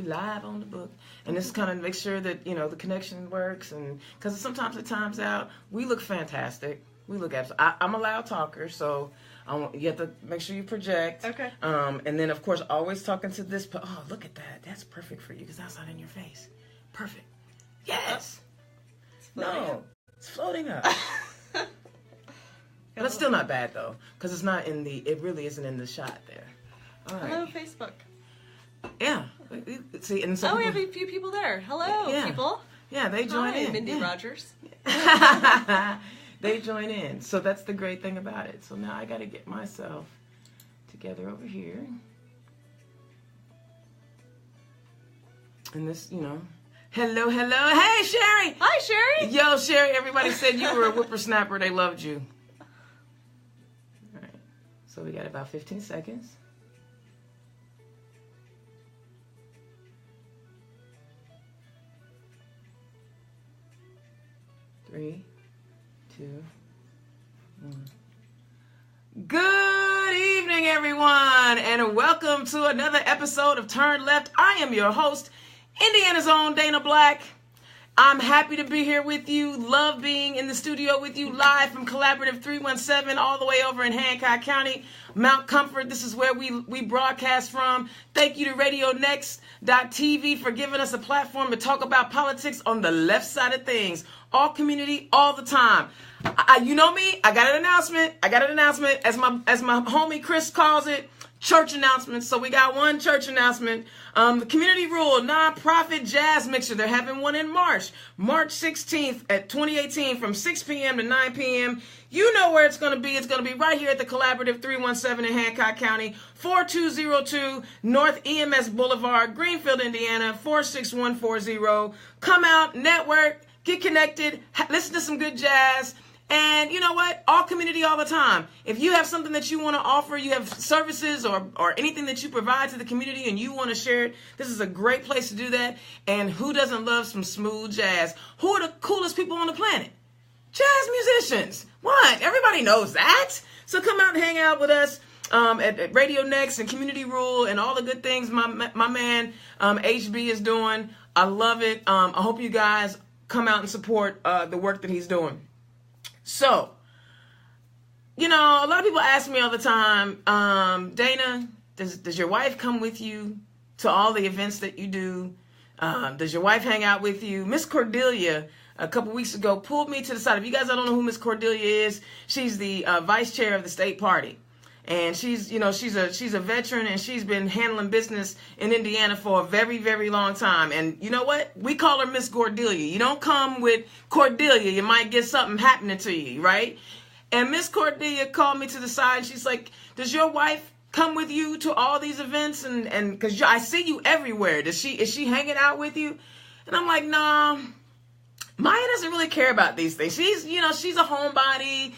We live on the book. And this kind of make sure that, the connection works. And because sometimes it times out, we look fantastic. We look absolutely. I'm a loud talker, so you have to make sure you project. Okay. And then, of course, always talking to this. Oh, look at that. That's perfect for you because that's not in your face. Perfect. Yes. It's floating up. But it's still not bad, though, because it really isn't in the shot there. All right. Hello, Facebook. Yeah. See, and we have a few people there. Hello, people. Yeah, they join in. Mindy Rogers. They join in. So that's the great thing about it. So now I got to get myself together over here. And this, Hello. Hey, Sherry. Hi, Sherry. Yo, Sherry, everybody said you were a whippersnapper. They loved you. All right. So we got about 15 seconds. Three, 2, 1. Good evening, everyone, and welcome to another episode of Turn Left. I am your host, Indiana's own Dana Black. I'm happy to be here with you. Love being in the studio with you live from Collaborative 317 all the way over in Hancock County, Mount Comfort. This is where we broadcast from. Thank you to RadioNext.tv for giving us a platform to talk about politics on the left side of things. All community, all the time. You know me, I got an announcement. As my homie Chris calls it, church announcements. So we got one church announcement. The Community Rule nonprofit jazz mixer. They're having one in March 16th at 2018 from 6 p.m. to 9 p.m. You know where it's going to be. It's going to be right here at the Collaborative 317 in Hancock County, 4202 North EMS Boulevard, Greenfield, Indiana, 46140. Come out, network, get connected, listen to some good jazz. And you know what? All community all the time. If you have something that you want to offer, you have services or anything that you provide to the community and you want to share it, this is a great place to do that. And who doesn't love some smooth jazz? Who are the coolest people on the planet? Jazz musicians. What? Everybody knows that. So come out and hang out with us at Radio Next and Community Rule and all the good things my man HB is doing. I love it. I hope you guys come out and support the work that he's doing. So, a lot of people ask me all the time, Dana, does your wife come with you to all the events that you do? Does your wife hang out with you? Miss Cordelia, a couple weeks ago, pulled me to the side. If you guys don't know who Miss Cordelia is, she's the vice chair of the state party. And she's a veteran, and she's been handling business in Indiana for a very, very long time. And you know what? We call her Miss Cordelia. You don't come with Cordelia, you might get something happening to you, right? And Miss Cordelia called me to the side, and she's like, does your wife come with you to all these events? And because I see you everywhere. Is she hanging out with you? And I'm like, nah. Maya doesn't really care about these things. She's a homebody.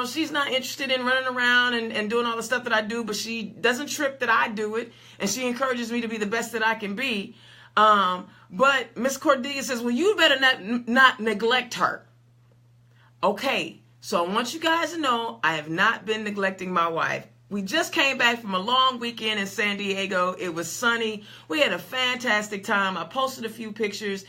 She's not interested in running around and doing all the stuff that I do, but she doesn't trip that I do it, and she encourages me to be the best that I can be. But Miss Cordelia says, well, you better not neglect her. Okay, so I want you guys to know I have not been neglecting my wife. We just came back from a long weekend in San Diego. It was sunny. We had a fantastic time. I posted a few pictures.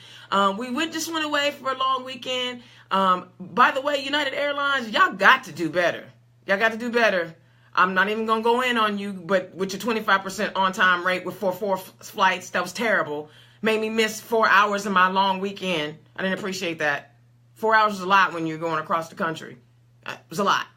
We just went away for a long weekend. By the way, United Airlines, y'all got to do better. Y'all got to do better. I'm not even going to go in on you, but with your 25% on-time rate with four flights, that was terrible. Made me miss 4 hours of my long weekend. I didn't appreciate that. 4 hours is a lot when you're going across the country. It was a lot.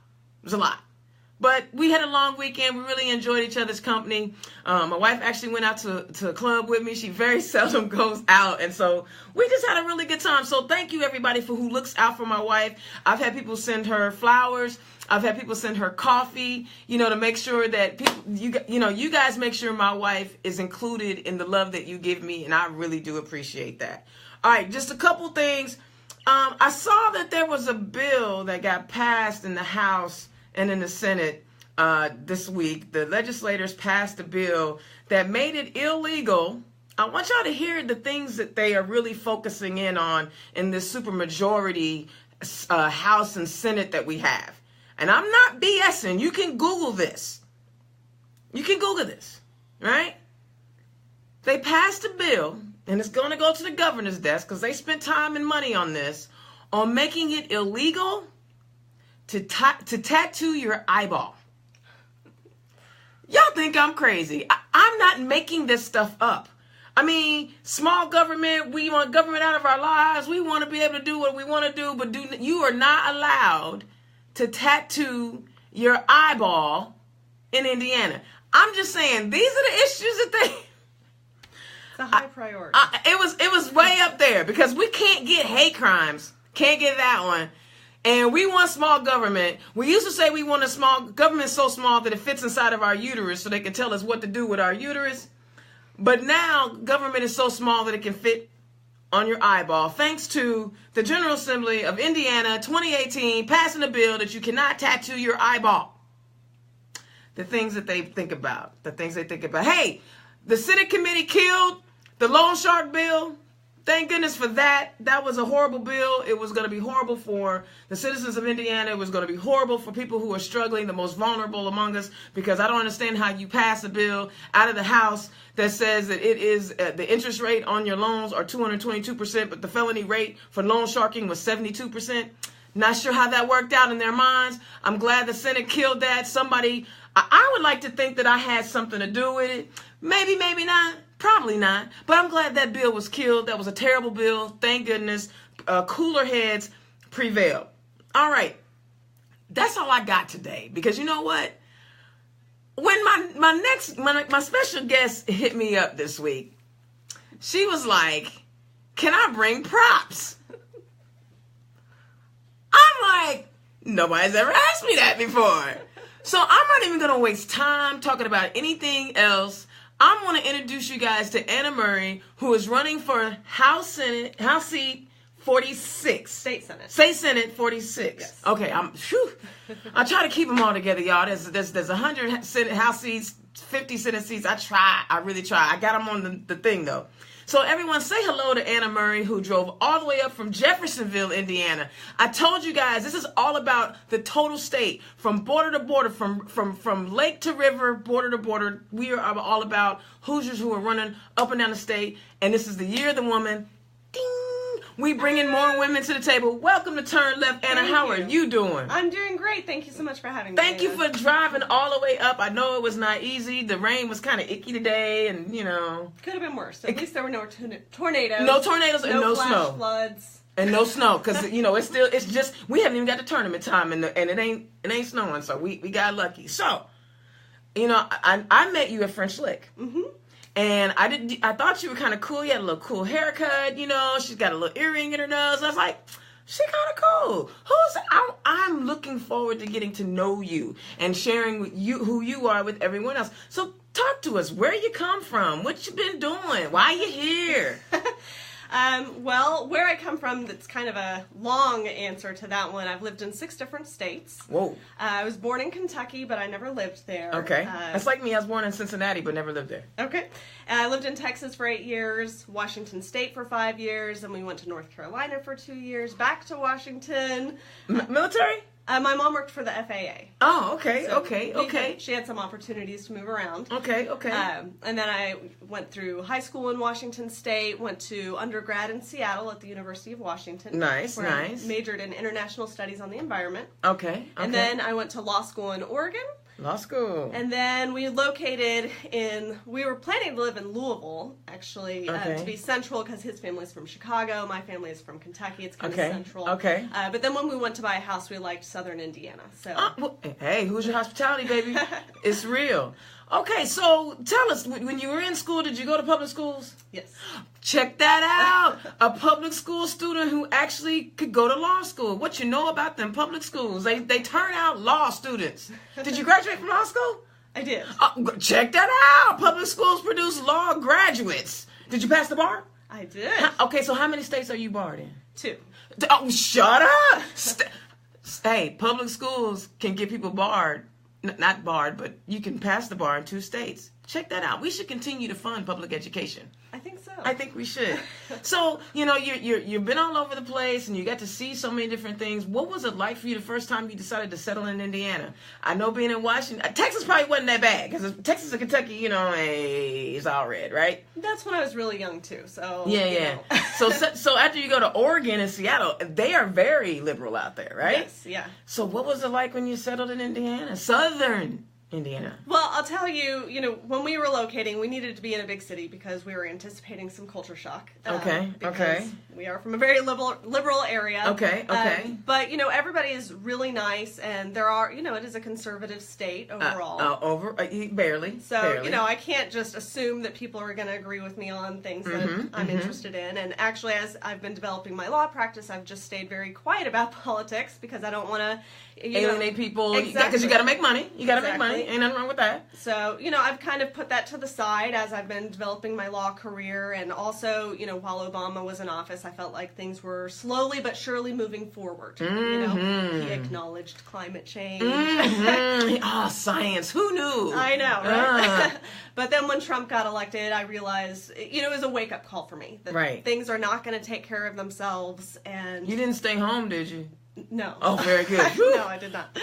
But we had a long weekend. We really enjoyed each other's company. My wife actually went out to a club with me. She very seldom goes out. And so we just had a really good time. So thank you, everybody, for who looks out for my wife. I've had people send her flowers. I've had people send her coffee, to make sure that you guys make sure my wife is included in the love that you give me. And I really do appreciate that. All right, just a couple things. I saw that there was a bill that got passed in the House and in the Senate this week. The legislators passed a bill that made it illegal. I want y'all to hear the things that they are really focusing in on in this supermajority House and Senate that we have. And I'm not BSing. You can Google this. Right? They passed a bill, and it's going to go to the governor's desk because they spent time and money on this, on making it illegal to tattoo your eyeball. Y'all think I'm crazy. I'm not making this stuff up. I mean, small government, we want government out of our lives. We want to be able to do what we want to do, but you are not allowed to tattoo your eyeball in Indiana. I'm just saying, these are the issues that they... It's a high priority. It was way up there because we can't get hate crimes. Can't get that one. And we want small government. We used to say we want a small government so small that it fits inside of our uterus so they can tell us what to do with our uterus. But now government is so small that it can fit on your eyeball, thanks to the General Assembly of Indiana 2018 passing a bill that you cannot tattoo your eyeball. The things that they think about. Hey, the Senate committee killed the loan shark bill. Thank goodness for that. That was a horrible bill. It was going to be horrible for the citizens of Indiana. It was going to be horrible for people who are struggling, the most vulnerable among us, because I don't understand how you pass a bill out of the House that says that it is the interest rate on your loans are 222%, but the felony rate for loan sharking was 72%. Not sure how that worked out in their minds. I'm glad the Senate killed that. I would like to think that I had something to do with it. Maybe, maybe not. Probably not, but I'm glad that bill was killed. That was a terrible bill. Thank goodness. Cooler heads prevailed. All right. That's all I got today. Because you know what? When my special guest hit me up this week, she was like, can I bring props? I'm like, nobody's ever asked me that before. So I'm not even going to waste time talking about anything else. I want to introduce you guys to Anna Murray, who is running for House seat 46. State Senate 46. Yes. Okay, I try to keep them all together, y'all. There's 100 Senate House seats, 50 Senate seats. I really try. I got them on the thing, though. So everyone say hello to Anna Murray, who drove all the way up from Jeffersonville, Indiana. I told you guys, this is all about the total state, from border to border, from lake to river, border to border. We are all about Hoosiers who are running up and down the state. And this is the year of the woman. Ding! We bringing more women to the table. Welcome to Turn Left, Anna. How are you doing? I'm doing great. Thank you so much for having me. Thank you for driving all the way up. I know it was not easy. The rain was kind of icky today, and could have been worse. At least there were no tornadoes. No tornadoes and no flash snow. Floods. And no snow, because it's just we haven't even got the tournament time, and it ain't snowing, so we got lucky. So, I met you at French Lick. Mm-hmm. And I thought you were kind of cool. You had a little cool haircut, She's got a little earring in her nose. I was like, she kind of cool. I'm looking forward to getting to know you and sharing with you who you are with everyone else. So talk to us. Where you come from? What you been doing? Why you here? Well, where I come from, that's kind of a long answer to that one. I've lived in 6 different states. Whoa. I was born in Kentucky, but I never lived there. Okay. That's like me. I was born in Cincinnati, but never lived there. Okay. I lived in Texas for 8 years, Washington State for 5 years, and we went to North Carolina for 2 years, back to Washington. Military? My mom worked for the FAA. Oh, okay, So okay. She had some opportunities to move around. Okay. And then I went through high school in Washington State, went to undergrad in Seattle at the University of Washington. Nice. I majored in international studies on the environment. Okay. And then I went to law school in Oregon. Law school. And then we we were planning to live in Louisville, actually, to be central, because his family's from Chicago, my family is from Kentucky, it's kind of central. Okay. But then when we went to buy a house, we liked southern Indiana, so. Hey, who's your hospitality, baby? It's real. Okay, so tell us, when you were in school, did you go to public schools? Yes. Check that out. A public school student who actually could go to law school. What you know about them public schools? They turn out law students. Did you graduate from law school? I did. Check that out. Public schools produce law graduates. Did you pass the bar? I did. Okay, so how many states are you barred in? 2. Oh, shut up. Hey, public schools can get people barred. Not barred, but you can pass the bar in 2 states. Check that out. We should continue to fund public education. think so. I think we should. So, you've been all over the place and you got to see so many different things. What was it like for you the first time you decided to settle in Indiana? I know being in Washington, Texas probably wasn't that bad because Texas and Kentucky, it's all red, right? That's when I was really young too. So yeah. So after you go to Oregon and Seattle, they are very liberal out there, right? Yes, yeah. So what was it like when you settled in Indiana, Southern Indiana? Well, I'll tell you, when we were relocating, we needed to be in a big city because we were anticipating some culture shock. Okay. We are from a very liberal area. Okay. But, everybody is really nice, and there are, it is a conservative state overall. Barely. So, barely. I can't just assume that people are going to agree with me on things that I'm interested in. And actually, as I've been developing my law practice, I've just stayed very quiet about politics because I don't want to alienate people. Exactly. Because you got to make money. You got to make money. Ain't nothing wrong with that. So, I've kind of put that to the side as I've been developing my law career. And also, while Obama was in office, I felt like things were slowly but surely moving forward. He acknowledged climate change. Science. Who knew? I know, right? But then when Trump got elected, I realized, it was a wake-up call for me. That things are not going to take care of themselves. And you didn't stay home, did you? No. Oh, very good. No, I did not.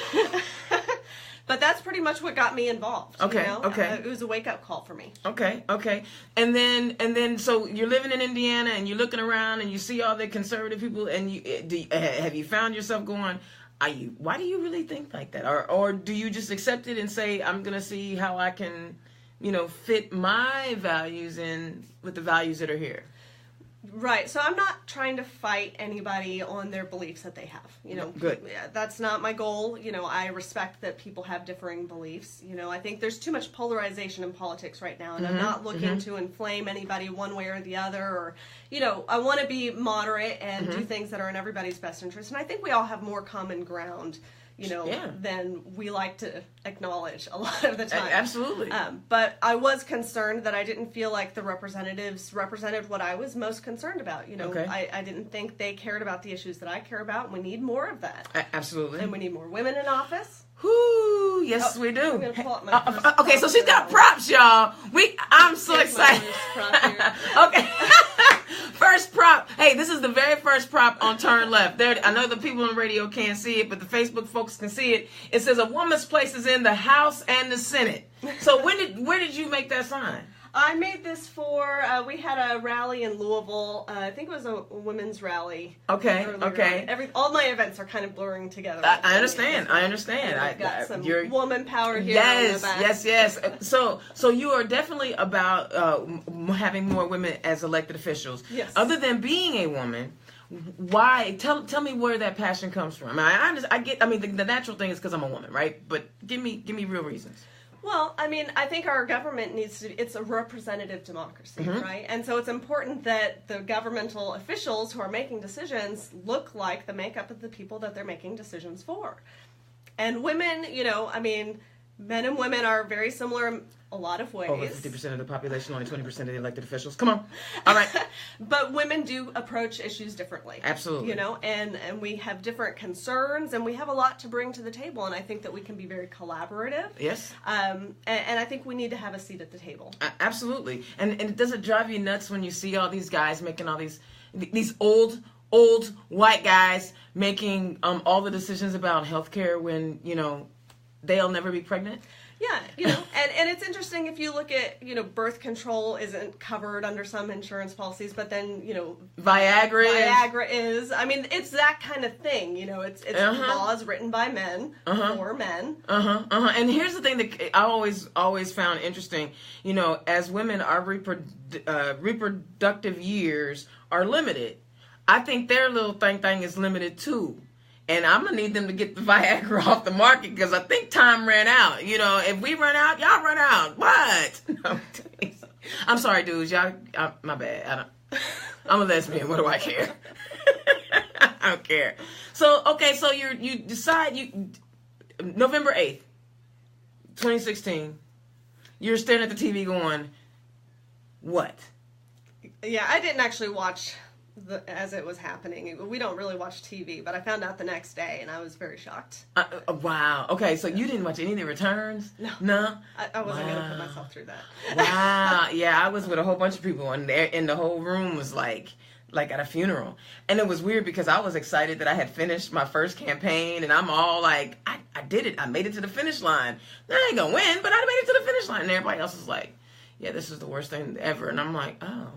But that's pretty much what got me involved. Okay. It was a wake-up call for me. Okay. And then, so you're living in Indiana, and you're looking around, and you see all the conservative people, and have you found yourself going, why do you really think like that? Or do you just accept it and say, I'm going to see how I can, fit my values in with the values that are here? Right. So I'm not trying to fight anybody on their beliefs that they have. Good. That's not my goal. I respect that people have differing beliefs. I think there's too much polarization in politics right now, and I'm not looking to inflame anybody one way or the other. Or, I want to be moderate and do things that are in everybody's best interest. And I think we all have more common ground, than we like to acknowledge a lot of the time. Absolutely. But I was concerned that I didn't feel like the representatives represented what I was most concerned about. I didn't think they cared about the issues that I care about, and we need more of that. Absolutely. And we need more women in office. Whoo! Yes, we do. I'm gonna pull up my okay, so she's got props, y'all. I'm so excited. Okay. First prop. Hey, this is the very first prop on Turn Left. There, I know the people on the radio can't see it, but the Facebook folks can see it. It says a woman's place is in the House and the Senate. So where did you make that sign? I made this for, we had a rally in Louisville. I think it was a women's rally. Okay. All my events are kind of blurring together. I understand. I've got some woman power here. Yes. So you are definitely about having more women as elected officials. Yes. Other than being a woman, why? Tell me where that passion comes from. The natural thing is because I'm a woman, right? But give me real reasons. Well, I think our government it's a representative democracy, right? And so it's important that the governmental officials who are making decisions look like the makeup of the people that they're making decisions for. And women, men and women are very similar in a lot of ways. Over 50% of the population, only 20% of the elected officials. Come on. All right. But women do approach issues differently. Absolutely. And we have different concerns, and we have a lot to bring to the table, and I think that we can be very collaborative. Yes. And I think we need to have a seat at the table. Absolutely. And does it drive you nuts when you see all these guys making all these old white guys making all the decisions about healthcare when, they'll never be pregnant? Yeah, and it's interesting if you look at, birth control isn't covered under some insurance policies, but then, Viagra is. It's that kind of thing, it's laws written by men for men. And here's the thing that I always found interesting, as women, our reproductive years are limited. I think their little thing is limited too. And I'm going to need them to get the Viagra off the market because I think time ran out. If we run out, y'all run out. What? No, I'm sorry, dudes. Y'all, my bad. I'm a lesbian. What do I care? I don't care. So, okay, so you decide November 8th, 2016, you're staring at the TV going, what? Yeah, I didn't actually watch as it was happening. We don't really watch TV, but I found out the next day, and I was very shocked. Wow. Okay, so you didn't watch any of the returns? No. I wasn't going to put myself through that. Wow. Yeah, I was with a whole bunch of people, and the whole room was like at a funeral. And it was weird because I was excited that I had finished my first campaign, and I'm all like, I did it. I made it to the finish line. I ain't gonna win, but I made it to the finish line. And everybody else is like, yeah, this is the worst thing ever. And I'm like, oh,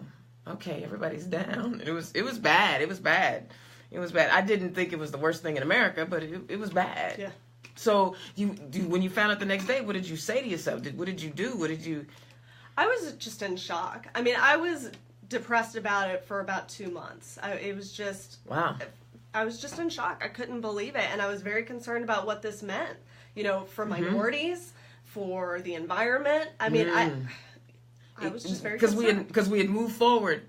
okay, everybody's down. It was bad. It was bad. It was bad. I didn't think it was the worst thing in America, but it was bad. Yeah. So when you found out the next day, what did you say to yourself? What did you do? I was just in shock. I mean, I was depressed about it for about 2 months. It was just... Wow. I was just in shock. I couldn't believe it. And I was very concerned about what this meant, for minorities, for the environment. I mean, I was just very concerned. Because we had moved forward,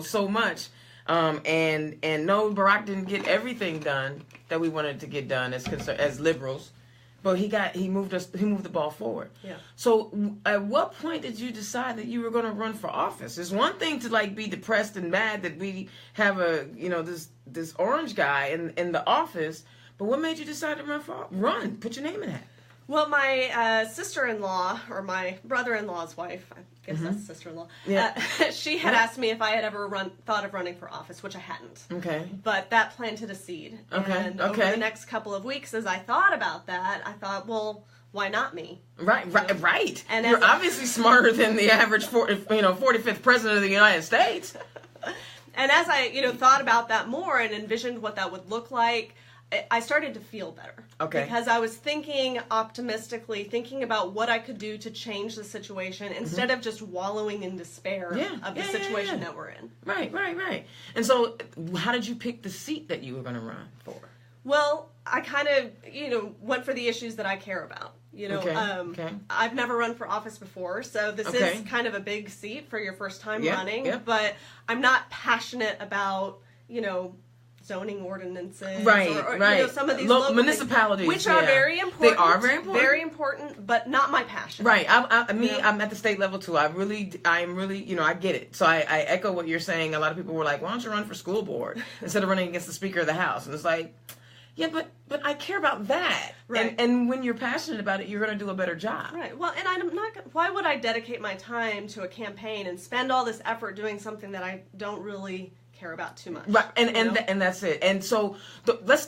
so much. And no, Barack didn't get everything done that we wanted to get done as liberals. But he moved the ball forward. Yeah. So at what point did you decide that you were going to run for office? It's one thing to be depressed and mad that we have this orange guy in the office, but what made you decide to put your name in that? Well, my sister-in-law, or my brother-in-law's wife, I guess that's sister-in-law, she had asked me if I had ever thought of running for office, which I hadn't. Okay. But that planted a seed. Okay. And over the next couple of weeks, as I thought about that, I thought, well, why not me? Right. And you're obviously smarter than the average 45th president of the United States. And as I, thought about that more and envisioned what that would look like, I started to feel better. Okay. Because I was thinking optimistically, thinking about what I could do to change the situation instead of just wallowing in despair of the situation that we're in. Right. And so how did you pick the seat that you were going to run for? Well, I kind of, went for the issues that I care about. Okay. I've never run for office before, so this is kind of a big seat for your first time running. But I'm not passionate about, zoning ordinances, or some of these local municipalities, things, which are very important. They are very important, but not my passion. Right. I'm at the state level too. I'm really, I get it. So I echo what you're saying. A lot of people were like, "Why don't you run for school board instead of running against the Speaker of the House?" And it's like, yeah, but I care about that. Right. And when you're passionate about it, you're going to do a better job. Right. Well, and I'm not. Why would I dedicate my time to a campaign and spend all this effort doing something that I don't really care about too much? Right. And that's it. And so let's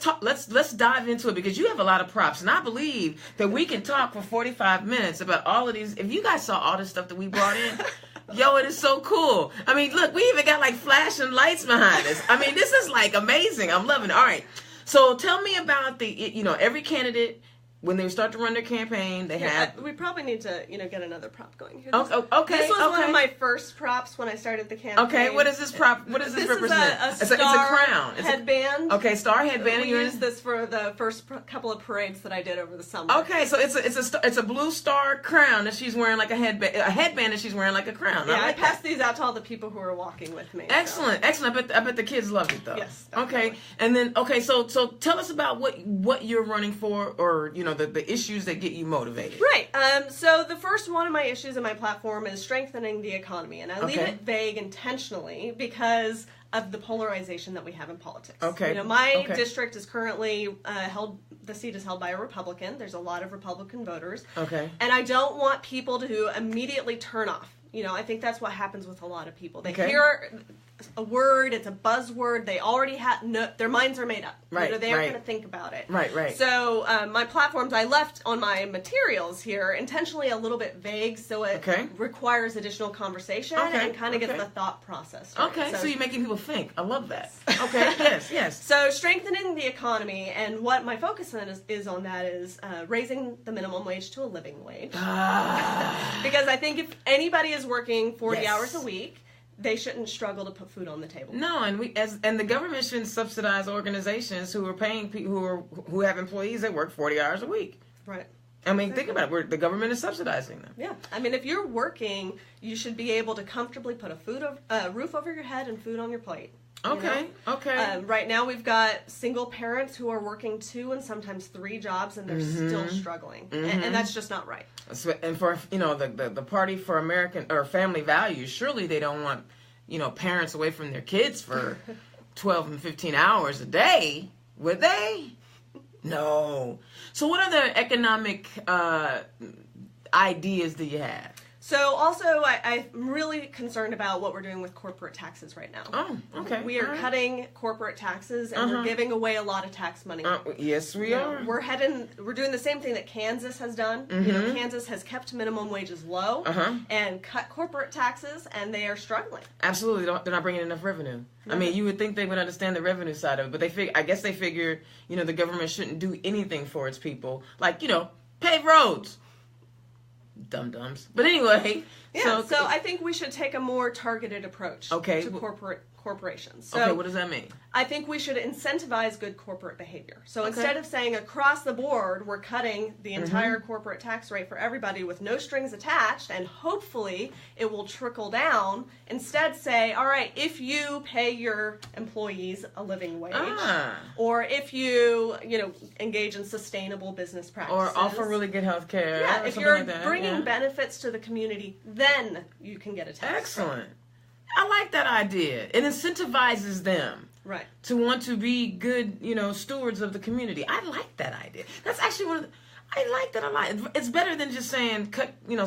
dive into it, because you have a lot of props, and I believe that we can talk for 45 minutes about all of these. If you guys saw all this stuff that we brought in. Yo, it is so cool. I mean, look, we even got flashing lights behind us. I mean, this is amazing. I'm loving it. All right. So tell me about every candidate, when they start to run their campaign, they have... we probably need to, get another prop going here. Okay. This was one of my first props when I started the campaign. Okay, what is this prop? What does this represent? It's a crown. It's headband. Okay, star headband. We used this for the first couple of parades that I did over the summer. Okay, so it's a blue star crown that she's wearing like a headband that she's wearing like a crown. Yeah, I passed these out to all the people who are walking with me. Excellent. I bet the kids loved it though. Yes. Definitely. Okay, and then so tell us about what you're running for, or the issues that get you motivated. Right. So the first one of my issues in my platform is strengthening the economy, and I leave it vague intentionally because of the polarization that we have in politics. Okay. My district is currently the seat is held by a Republican. There's a lot of Republican voters. Okay. And I don't want people to immediately turn off. I think that's what happens with a lot of people. They hear a word, it's a buzzword, they already their minds are made up. Right. They aren't going to think about it. Right. So my platforms, I left on my materials here intentionally a little bit vague, so it requires additional conversation and kind of gets the thought process. Right? Okay, so you're making people think. I love that. Okay, yes. So strengthening the economy, and what my focus is on that is raising the minimum wage to a living wage. Because I think if anybody is working 40 hours a week, they shouldn't struggle to put food on the table. No, and the government shouldn't subsidize organizations who are paying people who have employees that work 40 hours a week. Right. I mean, think about it. The government is subsidizing them. Yeah. I mean, if you're working, you should be able to comfortably put a roof over your head and food on your plate. Okay. Right now we've got single parents who are working 2 and sometimes 3 jobs, and they're still struggling, and that's just not right. And for the Party for American or Family Values, surely they don't want parents away from their kids for 12 and 15 hours a day, would they? No. So what other economic ideas do you have? So also, I'm really concerned about what we're doing with corporate taxes right now. Oh, okay. We are cutting corporate taxes, and we're giving away a lot of tax money. Yes, we are. We're doing the same thing that Kansas has done. Kansas has kept minimum wages low and cut corporate taxes, and they are struggling. Absolutely. They're not bringing enough revenue. I mean, you would think they would understand the revenue side of it, but I guess they figure, the government shouldn't do anything for its people. Like, pave roads. Dum-dums. But anyway. Yeah, so I think we should take a more targeted approach to corporations. So okay, what does that mean? I think we should incentivize good corporate behavior. So instead of saying across the board, we're cutting the entire corporate tax rate for everybody with no strings attached, and hopefully it will trickle down, instead say, all right, if you pay your employees a living wage, or if you, engage in sustainable business practices, or offer really good health care. Yeah, if you're bringing benefits to the community, then you can get a tax. Excellent. I like that idea. It incentivizes them to want to be good, stewards of the community. I like that idea. That's actually I like that a lot. It's better than just saying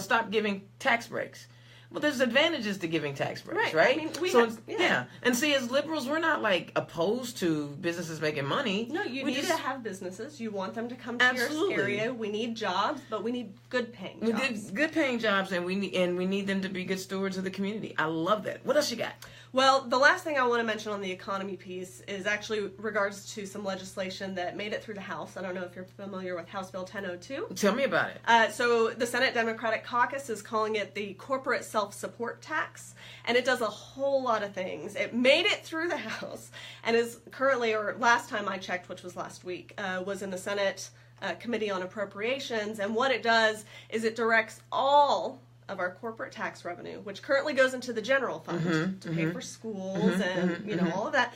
stop giving tax breaks. Well, there's advantages to giving tax breaks, right? I mean, And see, as liberals, we're not opposed to businesses making money. No, you need to have businesses. You want them to come to your area. We need jobs, but we need good paying jobs. We need good paying jobs, and we need them to be good stewards of the community. I love that. What else you got? Well, the last thing I want to mention on the economy piece is actually regards to some legislation that made it through the House. I don't know if you're familiar with House Bill 1002. Tell me about it. So the Senate Democratic Caucus is calling it the corporate self-support tax, and it does a whole lot of things. It made it through the House and is currently, or last time I checked, which was last week, was in the Senate Committee on Appropriations, and what it does is it directs all of our corporate tax revenue, which currently goes into the general fund to pay for schools and all of that,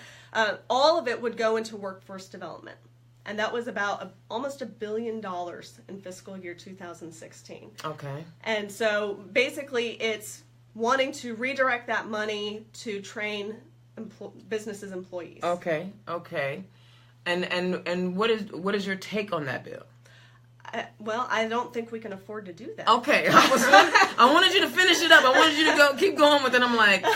all of it would go into workforce development. And that was about almost $1 billion in fiscal year 2016. Okay. And so basically it's wanting to redirect that money to train businesses' employees. Okay. And what is your take on that bill? Well, I don't think we can afford to do that. Okay. I wanted you to finish it up. I wanted you to keep going with it. I'm like,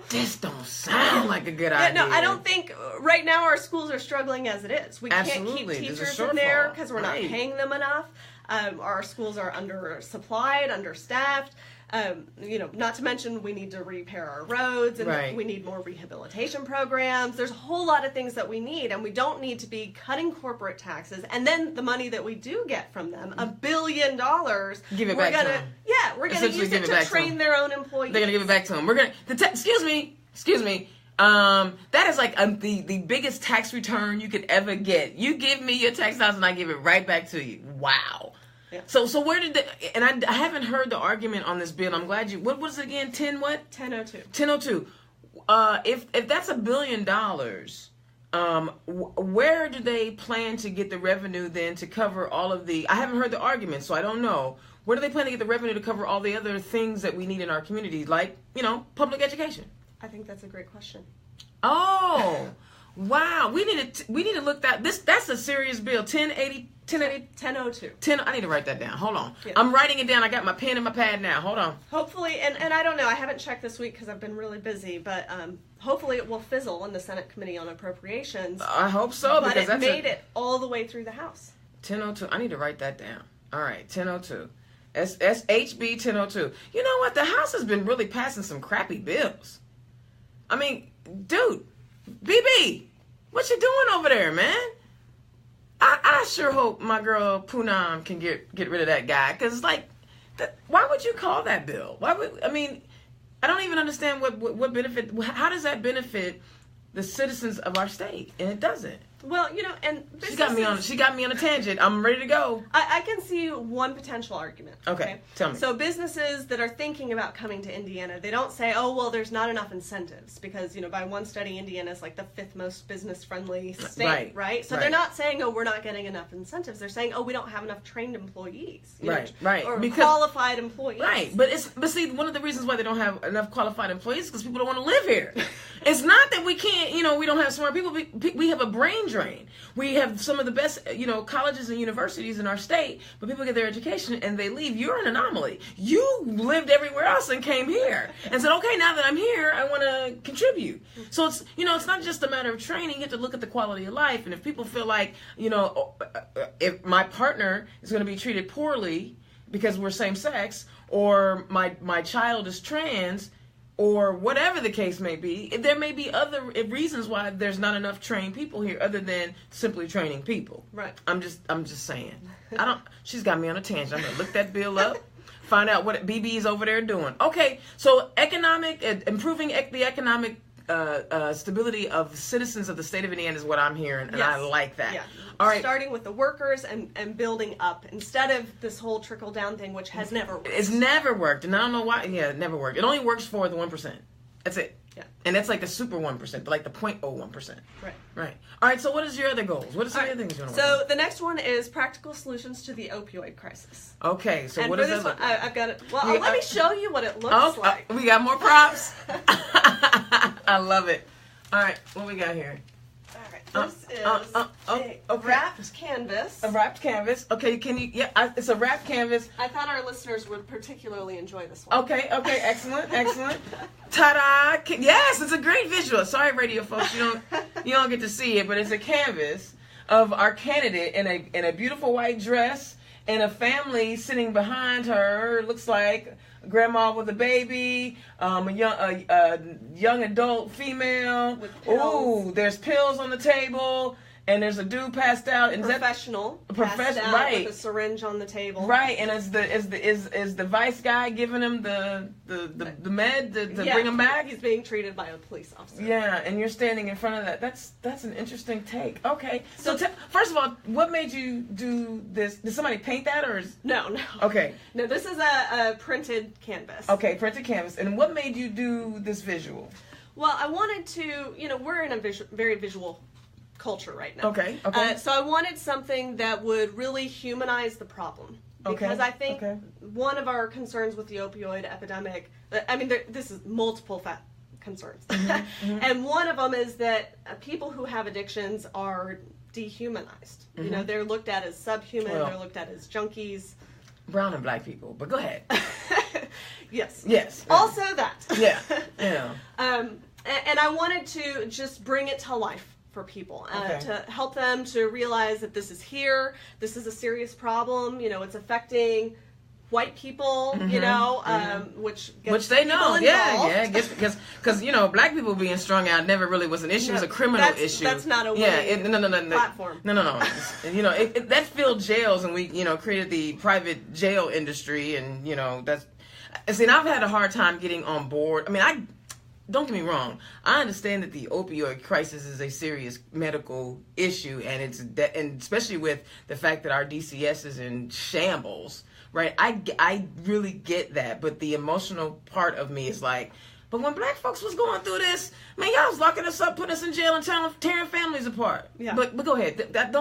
this don't sound like a good idea. No, I don't think right now our schools are struggling as it is. We can't keep teachers in there because we're not paying them enough. Our schools are undersupplied, understaffed. Not to mention we need to repair our roads and we need more rehabilitation programs. There's a whole lot of things that we need, and we don't need to be cutting corporate taxes. And then the money that we do get from them, $1 billion, give it back to them. Yeah, we're going to use it to train their own employees. They're going to give it back to them. We're going to excuse me. That is like the biggest tax return you could ever get. You give me your tax dollars and I give it right back to you. Wow. Yeah. So where did and I haven't heard the argument on this bill. I'm glad you. What was it again? 1002. 1002. If that's $1 billion, where do they plan to get the revenue then to cover all of the? I haven't heard the argument, so I don't know. Where do they plan to get the revenue to cover all the other things that we need in our community, like public education? I think that's a great question. Oh, wow. We need to look that. That's a serious bill. 1002. I need to write that down. Hold on. Yeah. I'm writing it down. I got my pen and my pad now. Hold on. Hopefully, and I don't know. I haven't checked this week because I've been really busy, but hopefully it will fizzle in the Senate Committee on Appropriations. I hope so. But it made it all the way through the House. 1002. I need to write that down. All right. 1002. HB 1002. You know what? The House has been really passing some crappy bills. I mean, dude, BB, what you doing over there, man? I sure hope my girl Poonam can get rid of that guy, because why would you call that bill? I don't even understand what benefit. How does that benefit the citizens of our state? And it doesn't. Well, and she got me on a tangent. I'm ready to go. I can see one potential argument. Okay, tell me. So businesses that are thinking about coming to Indiana, they don't say, oh, well, there's not enough incentives because, by one study, Indiana is like the 5th most business-friendly state, right? So they're not saying, oh, we're not getting enough incentives. They're saying, oh, we don't have enough trained employees. Right. Or qualified employees. Right. But see, one of the reasons why they don't have enough qualified employees is because people don't want to live here. It's not that we can't, we don't have smart people. We have a brain drain. We have some of the best, colleges and universities in our state, but people get their education and they leave. You're an anomaly. You lived everywhere else and came here and said, okay, now that I'm here, I want to contribute. So it's, it's not just a matter of training. You have to look at the quality of life. And if people feel like, if my partner is going to be treated poorly because we're same sex, or my child is trans, or whatever the case may be, there may be other reasons why there's not enough trained people here other than simply training people. Right. I'm just saying. She's got me on a tangent. I'm going to look that bill up, find out what BB is over there doing. Okay, so improving the economic stability of citizens of the state of Indiana is what I'm hearing, and yes. I like that. Yeah. All right. Starting with the workers and building up instead of this whole trickle down thing, which has never worked. It's never worked, and I don't know why. Yeah, it never worked. It only works for the 1%. That's it. Yeah. And that's like the super 1%, like the 0.01%. Right. All right, so what is your other goals? What are some other things you want to work on? So the next one is practical solutions to the opioid crisis. Okay, so what does that look like? I've got it. Well, let me show you what it looks like. We got more props. I love it. All right, what we got here? This is a wrapped canvas. A wrapped canvas. Okay, it's a wrapped canvas. I thought our listeners would particularly enjoy this one. Okay, excellent. Ta-da! Yes, it's a great visual. Sorry, radio folks, you don't get to see it, but it's a canvas of our candidate in a beautiful white dress and a family sitting behind her. Looks like grandma with a baby, a young adult female. With pills. Ooh, there's pills on the table, and there's a dude passed out. And professional passed out right. with a syringe on the table. Right, and is the vice guy giving him the med to bring him back? He's being treated by a police officer. Yeah, and you're standing in front of that. That's an interesting take. Okay, so first of all, what made you do this? Did somebody paint that, or No. Okay. No, this is a printed canvas. Okay, printed canvas. And what made you do this visual? Well, I wanted to, we're in a very visual culture right now. Okay. So I wanted something that would really humanize the problem. Because I think one of our concerns with the opioid epidemic, this is multiple concerns. And one of them is that people who have addictions are dehumanized. They're looked at as subhuman, they're looked at as junkies. Brown and black people, but go ahead. Yes. Also that. Yeah. And I wanted to just bring it to life for people, to help them to realize that this is here, this is a serious problem, it's affecting white people, which they know, because black people being strung out never really was an issue. It was a criminal issue. That's not a platform. No. That filled jails, and we created the private jail industry, and that's. And I've had a hard time getting on board. Don't get me wrong. I understand that the opioid crisis is a serious medical issue, and and especially with the fact that our DCS is in shambles, right? I really get that, but the emotional part of me is like, but when black folks was going through this, man, y'all was locking us up, putting us in jail, and tearing families apart. Yeah. But go ahead. I'm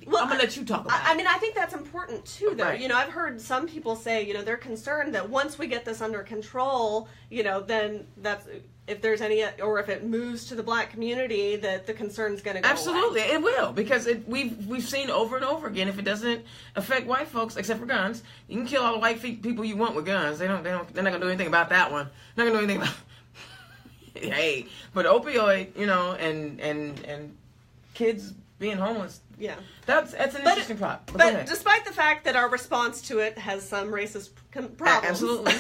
gonna let you talk about it. I think that's important too, though. Right. I've heard some people say, they're concerned that once we get this under control, then that's. If there's any, or if it moves to the black community, that the concern's going to go Absolutely, away. It will, because we've seen over and over again. If it doesn't affect white folks, except for guns, you can kill all the white people you want with guns. They're not going to do anything about that one. They're not going to do anything about. Hey, but opioid, and kids being homeless. Yeah, that's an interesting problem. But despite the fact that our response to it has some racist problems, absolutely,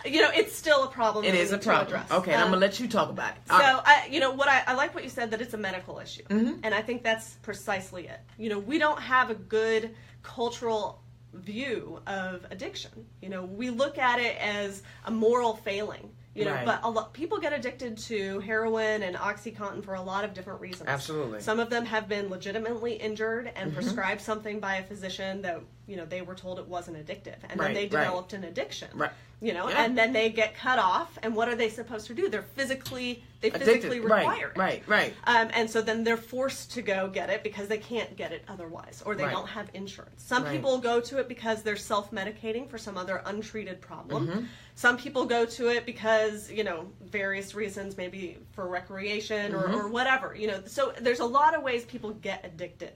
it's still a problem. It is a problem. Okay, and I'm gonna let you talk about it. So, I like what you said, that it's a medical issue, and I think that's precisely it. We don't have a good cultural view of addiction. We look at it as a moral failing. You know, Right. but people get addicted to heroin and OxyContin for a lot of different reasons. Absolutely. Some of them have been legitimately injured and prescribed something by a physician that, you know, they were told it wasn't addictive. And then they developed an addiction. Right. You know, Yeah. and then they get cut off, and what are they supposed to do? They physically require it. Right. And so then they're forced to go get it because they can't get it otherwise, or they don't have insurance. Some people go to it because they're self-medicating for some other untreated problem. Some people go to it because, you know, various reasons, maybe for recreation or whatever, you know. So there's a lot of ways people get addicted.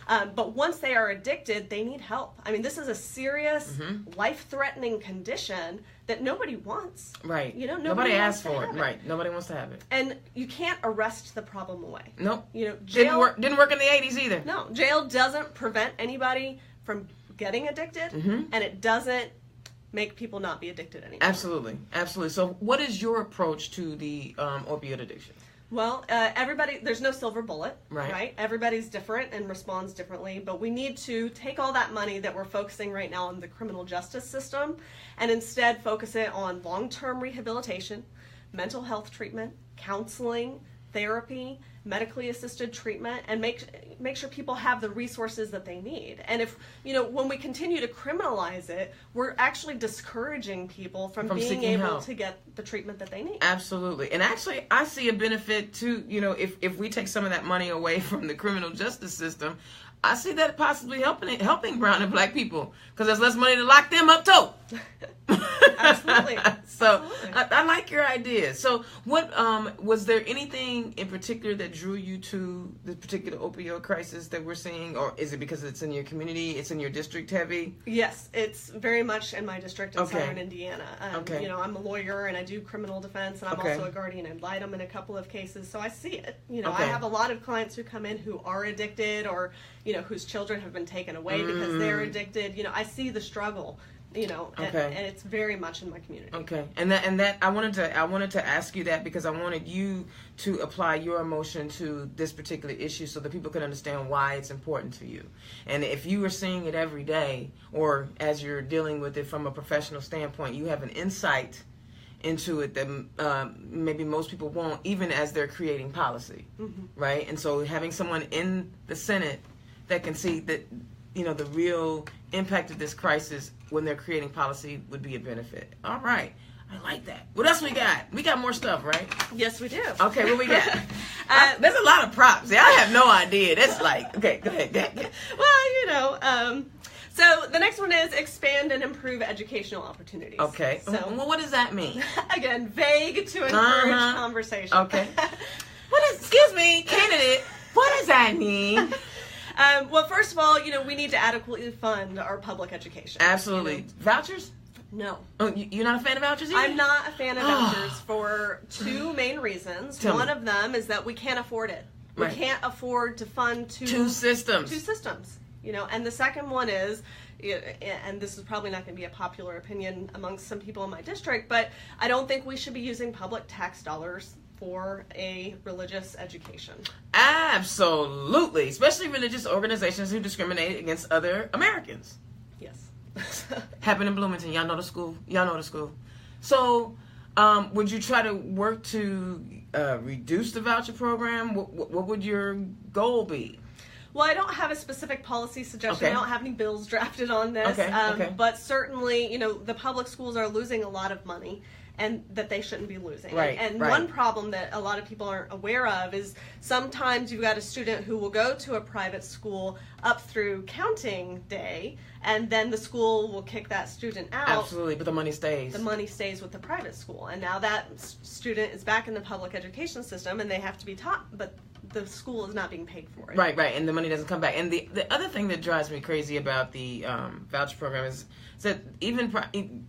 But once they are addicted, they need help. I mean, this is a serious, life-threatening condition that nobody wants. Right. You know, nobody asks for it. Right. Nobody wants to have it. And you can't arrest the problem away. Nope. You know, jail didn't work in the 80s either. No, jail doesn't prevent anybody from getting addicted, and it doesn't make people not be addicted anymore. Absolutely. So what is your approach to the opioid addiction? Well, there's no silver bullet, right? Everybody's different and responds differently, but we need to take all that money that we're focusing right now on the criminal justice system and instead focus it on long-term rehabilitation, mental health treatment, counseling, therapy, medically assisted treatment, and make sure people have the resources that they need. And if, you know, when we continue to criminalize it, we're actually discouraging people from being able to get the treatment that they need. Absolutely. And actually, I see a benefit to, you know, if we take some of that money away from the criminal justice system, I see that possibly helping brown and black people, because there's less money to lock them up too. Absolutely. So I like your idea. So what was there anything in particular that drew you to the particular opioid crisis that we're seeing, or is it because it's in your community, it's in your district heavy? Yes, it's very much in my district in southern Indiana. Okay. You know, I'm a lawyer and I do criminal defense, and I'm also a guardian ad litem in a couple of cases, so I see it. You know, I have a lot of clients who come in who are addicted, or, you know, whose children have been taken away because they're addicted. You know, I see the struggle. You know, and it's very much in my community. Okay, and that I wanted to ask you that because I wanted you to apply your emotion to this particular issue so that people can understand why it's important to you. And if you are seeing it every day, or as you're dealing with it from a professional standpoint, you have an insight into it that maybe most people won't, even as they're creating policy, right? And so having someone in the Senate that can see that, you know, the real impact of this crisis when they're creating policy would be a benefit. All right. I like that. What else we got? We got more stuff, right? Yes, we do. Okay, what we got? There's a lot of props. I have no idea. That's like, okay, go ahead. Well, you know, so the next one is expand and improve educational opportunities. Okay. So, well, what does that mean? Again, vague to encourage conversation. Okay. Excuse me, candidate, what does that mean? Well, first of all, you know, we need to adequately fund our public education. Absolutely. You know? Vouchers? No. Oh, you're not a fan of vouchers either? I'm not a fan of vouchers for two main reasons. One of them is that we can't afford it. We can't afford to fund two systems. You know, and the second one is, and this is probably not going to be a popular opinion amongst some people in my district, but I don't think we should be using public tax dollars for a religious education. Absolutely. Especially religious organizations who discriminate against other Americans. Yes. Happened in Bloomington. Y'all know the school. So, would you try to work to reduce the voucher program? What would your goal be? Well, I don't have a specific policy suggestion. I don't have any bills drafted on this. But certainly, you know, the public schools are losing a lot of money, and that they shouldn't be losing. One problem that a lot of people aren't aware of is sometimes you've got a student who will go to a private school up through counting day, and then the school will kick that student out. Absolutely, but the money stays. The money stays with the private school, and now that student is back in the public education system, and they have to be taught, but the school is not being paid for it. Right, and the money doesn't come back. And the other thing that drives me crazy about the voucher program is that even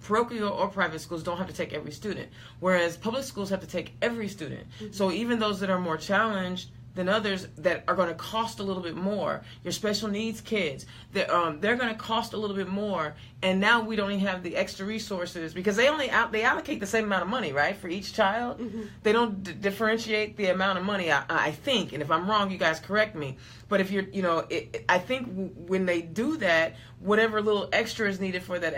parochial or private schools don't have to take every student, whereas public schools have to take every student. So even those that are more challenged, than others that are going to cost a little bit more. Your special needs kids, they're going to cost a little bit more. And now we don't even have the extra resources because they allocate the same amount of money, right, for each child. Mm-hmm. They don't differentiate the amount of money, I think. And if I'm wrong, you guys correct me. But if you're, I think when they do that, whatever little extra is needed for that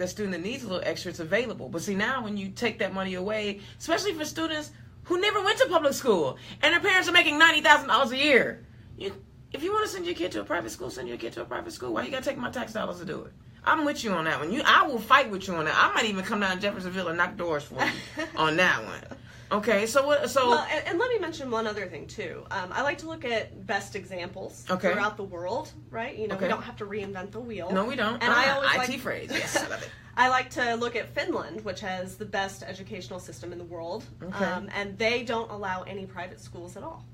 student that needs a little extra, it's available. But see, now when you take that money away, especially for students who never went to public school and their parents are making $90,000 a year, if you want to send your kid to a private school, send your kid to a private school. Why you got to take my tax dollars to do it? I'm with you on that one. I will fight with you on that. I might even come down to Jeffersonville and knock doors for you on that one. Okay, so what? Well, and let me mention one other thing too. I like to look at best examples throughout the world, right? We don't have to reinvent the wheel. No, we don't. And I always IT phrase. Yes, I love it. I like to look at Finland, which has the best educational system in the world, and they don't allow any private schools at all.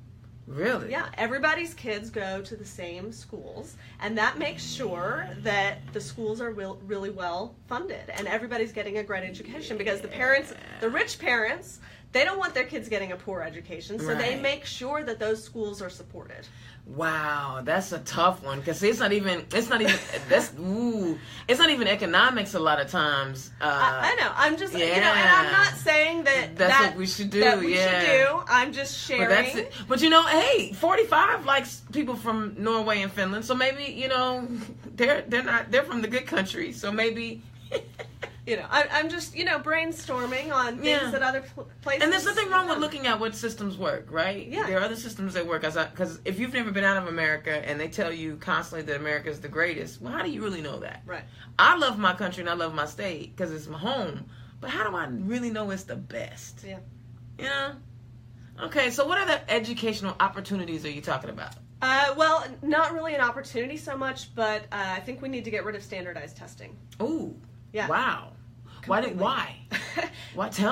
Really? Yeah, everybody's kids go to the same schools, and that makes sure that the schools are really well funded, and everybody's getting a great education because the rich parents, they don't want their kids getting a poor education, so they make sure that those schools are supported. Wow, that's a tough one because it's not even economics a lot of times. I know. I'm just and I'm not saying that's what we should do. That we should do. I'm just sharing. But that's it. But hey, 45 likes people from Norway and Finland, so maybe they're from the good country, so maybe. I'm just, brainstorming on things that other places. And there's nothing wrong with looking at what systems work, right? Yeah. There are other systems that work. Because if you've never been out of America and they tell you constantly that America is the greatest, well, how do you really know that? Right. I love my country and I love my state because it's my home. But how do I really know it's the best? Yeah. Okay, so what other educational opportunities are you talking about? Well, not really an opportunity so much, but I think we need to get rid of standardized testing. Ooh. Yeah. Wow. Why?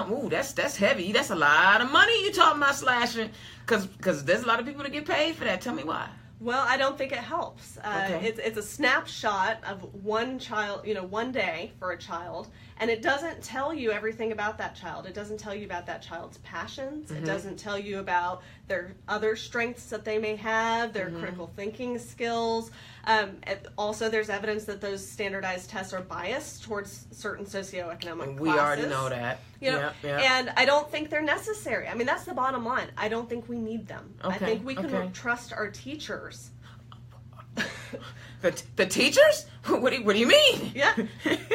Ooh, that's heavy. That's a lot of money you talking about slashing. Because there's a lot of people that get paid for that. Tell me why. Well, I don't think it helps. It's a snapshot of one child, one day for a child, and it doesn't tell you everything about that child. It doesn't tell you about that child's passions. Mm-hmm. It doesn't tell you about their other strengths that they may have, their critical thinking skills. Also, there's evidence that those standardized tests are biased towards certain socioeconomic classes. We already know that. And I don't think they're necessary. I mean, that's the bottom line. I don't think we need them. I think we can trust our teachers. The teachers? What do you mean? Yeah.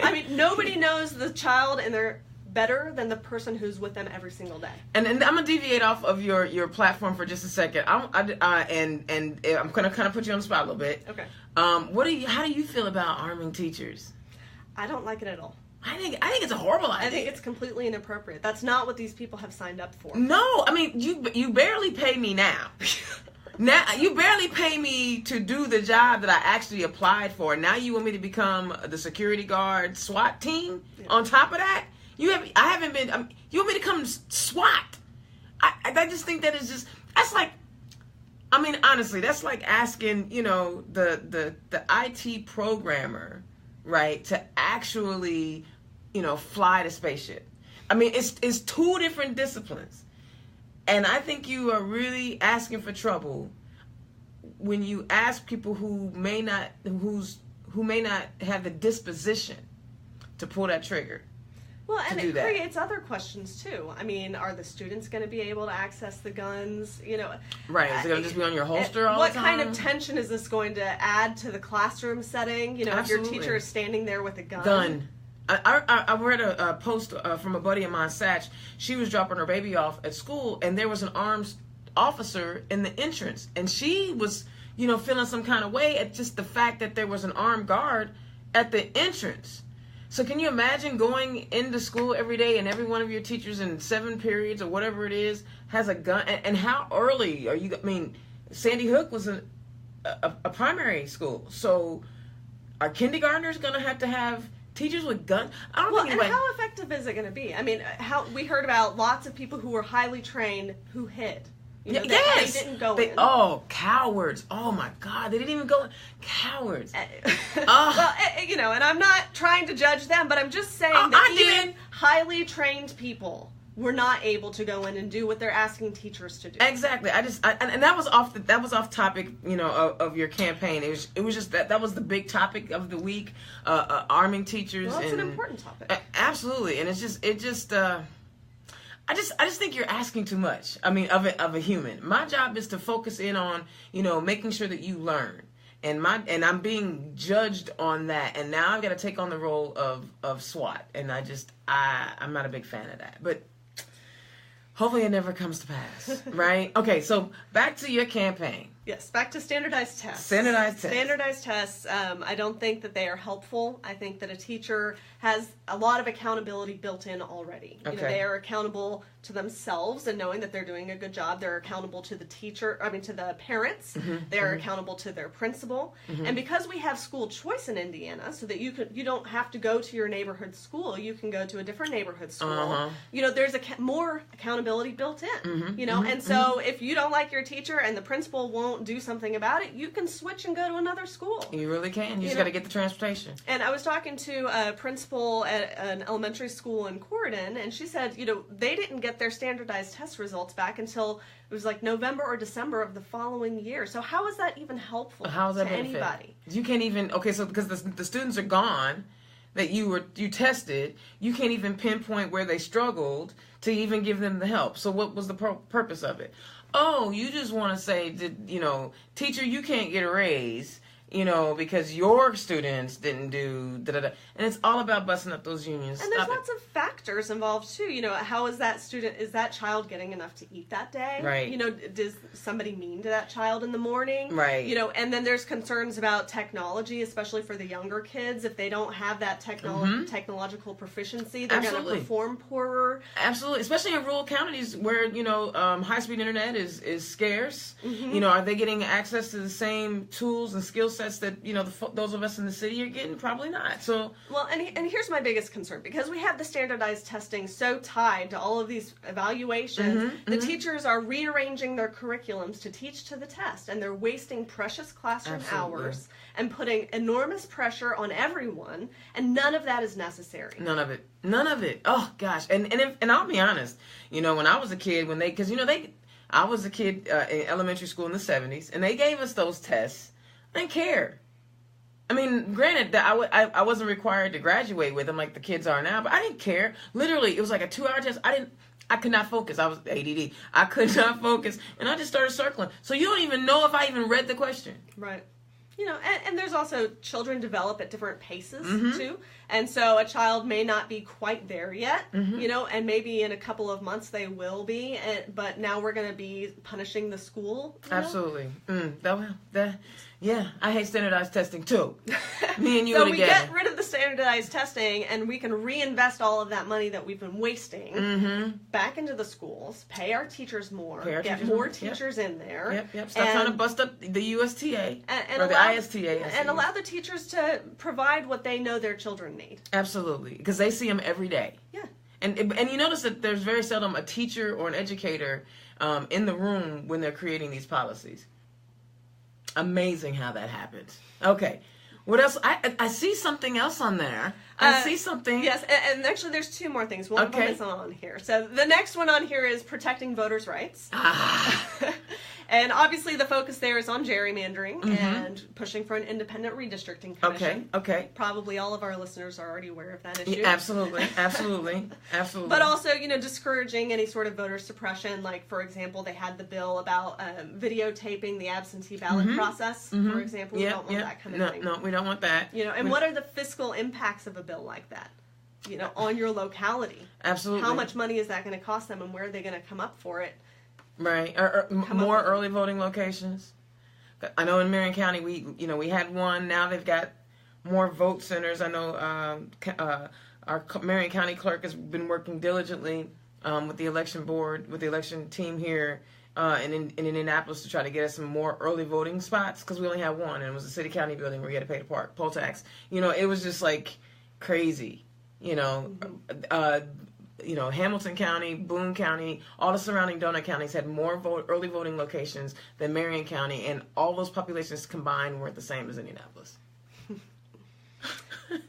I mean, nobody knows the child and they're better than the person who's with them every single day. And I'm gonna deviate off of your platform for just a second. And I'm gonna kind of put you on the spot a little bit. Okay. How do you feel about arming teachers? I don't like it at all. I think it's a horrible idea. I think it's completely inappropriate. That's not what these people have signed up for. No, I mean you barely pay me now. Now you barely pay me to do the job that I actually applied for. Now you want me to become the security guard SWAT team on top of that? You want me to come SWAT? I just think that is just, that's like, I mean, honestly, that's like asking, the IT programmer, right, to actually, fly the spaceship. I mean, it's two different disciplines. And I think you are really asking for trouble when you ask people who may not have the disposition to pull that trigger. Well, and it creates other questions too. I mean, are the students going to be able to access the guns? Right? Is it going to just be on your holster all the time? What kind of tension is this going to add to the classroom setting? If your teacher is standing there with a gun. I read a post from a buddy of mine, Satch. She was dropping her baby off at school, and there was an armed officer in the entrance, and she was, feeling some kind of way at just the fact that there was an armed guard at the entrance. So can you imagine going into school every day and every one of your teachers in 7 periods or whatever it is has a gun? And how early are you? I mean, Sandy Hook was a primary school, so are kindergartners going to have teachers with guns? I don't think. And how effective is it going to be? I mean, we heard about lots of people who were highly trained who hid. They didn't go in. Oh, cowards! Oh my God, they didn't even go in. Cowards. Well, and I'm not trying to judge them, but I'm just saying that even highly trained people we're not able to go in and do what they're asking teachers to do. Exactly. And that was off topic, of your campaign. It was just that was the big topic of the week, arming teachers. Well, it's an important topic. Absolutely. And I just think you're asking too much. I mean, of a human. My job is to focus in on, making sure that you learn. And I'm being judged on that, and now I've got to take on the role of SWAT, and I'm not a big fan of that. But hopefully it never comes to pass, right? Okay, so back to your campaign. Yes, back to standardized tests. Standardized tests, I don't think that they are helpful. I think that a teacher has a lot of accountability built in already. Okay. They are accountable to themselves and knowing that they're doing a good job. They're accountable to the to the parents. Mm-hmm. They're accountable to their principal. Mm-hmm. And because we have school choice in Indiana, so that you don't have to go to your neighborhood school, you can go to a different neighborhood school. Uh-huh. There's more accountability built in. Mm-hmm. And so if you don't like your teacher and the principal won't do something about it, you can switch and go to another school. You really can. You just got to get the transportation. And I was talking to a principal at an elementary school in Corydon, and she said, they didn't get their standardized test results back until it was like November or December of the following year. So how is that even helpful to anybody? You can't even, so because the students are gone that you tested, you can't even pinpoint where they struggled to even give them the help. So what was the purpose of it? Oh, you just want to say, teacher, you can't get a raise, because your students didn't do da-da-da. And it's all about busting up those unions. And there's lots of factors involved, too. How is that child getting enough to eat that day? Right. Does somebody mean to that child in the morning? Right. And then there's concerns about technology, especially for the younger kids. If they don't have that technological proficiency, they're going to perform poorer. Absolutely. Especially in rural counties where, high-speed internet is scarce. Mm-hmm. Are they getting access to the same tools and skill sets that, those of us in the city are getting? Probably not. So, well, and here's my biggest concern. Because we have the standardized testing so tied to all of these evaluations, the teachers are rearranging their curriculums to teach to the test, and they're wasting precious classroom hours and putting enormous pressure on everyone, and none of that is necessary. None of it. Oh, gosh. And I'll be honest, when I was a kid, I was a kid in elementary school in the 70s, and they gave us those tests. I didn't care. I mean, granted, that I wasn't required to graduate with them like the kids are now, but I didn't care. Literally, it was like a 2-hour test. I could not focus. I was ADD. I could not focus, and I just started circling. So you don't even know if I even read the question. Right. And there's also children develop at different paces, too. And so a child may not be quite there yet, and maybe in a couple of months they will be. But now we're going to be punishing the school. Absolutely. Yeah, I hate standardized testing, too. Me and you so together. we get rid of the standardized testing, and we can reinvest all of that money that we've been wasting back into the schools, pay our teachers more, get more teachers in there. Yep. Stop trying to bust up the USTA and or the ISTA. And allow the teachers to provide what they know their children need. Absolutely, because they see them every day. Yeah. And you notice that there's very seldom a teacher or an educator in the room when they're creating these policies. Amazing how that happens. Okay. What else? I see something else on there. I see something. Yes, and actually there's two more things. One of them is on here. So the next one on here is protecting voters' rights. And obviously the focus there is on gerrymandering and pushing for an independent redistricting commission. Okay. Probably all of our listeners are already aware of that issue. Yeah, absolutely. But also, discouraging any sort of voter suppression. Like, for example, they had the bill about videotaping the absentee ballot process, for example. We don't want that kind of thing. No, we don't want that. And what are the fiscal impacts of a bill like that? On your locality. Absolutely. How much money is that going to cost them, and where are they going to come up for it? Right. More early voting locations. I know in Marion County we had one. Now they've got more vote centers. I know our Marion County clerk has been working diligently with the election board, with the election team here in Indianapolis to try to get us some more early voting spots, because we only had one, and it was a city county building where you had to pay the poll tax. It was just like crazy. Hamilton County, Boone County, all the surrounding donut counties had more early voting locations than Marion County, and all those populations combined weren't the same as Indianapolis.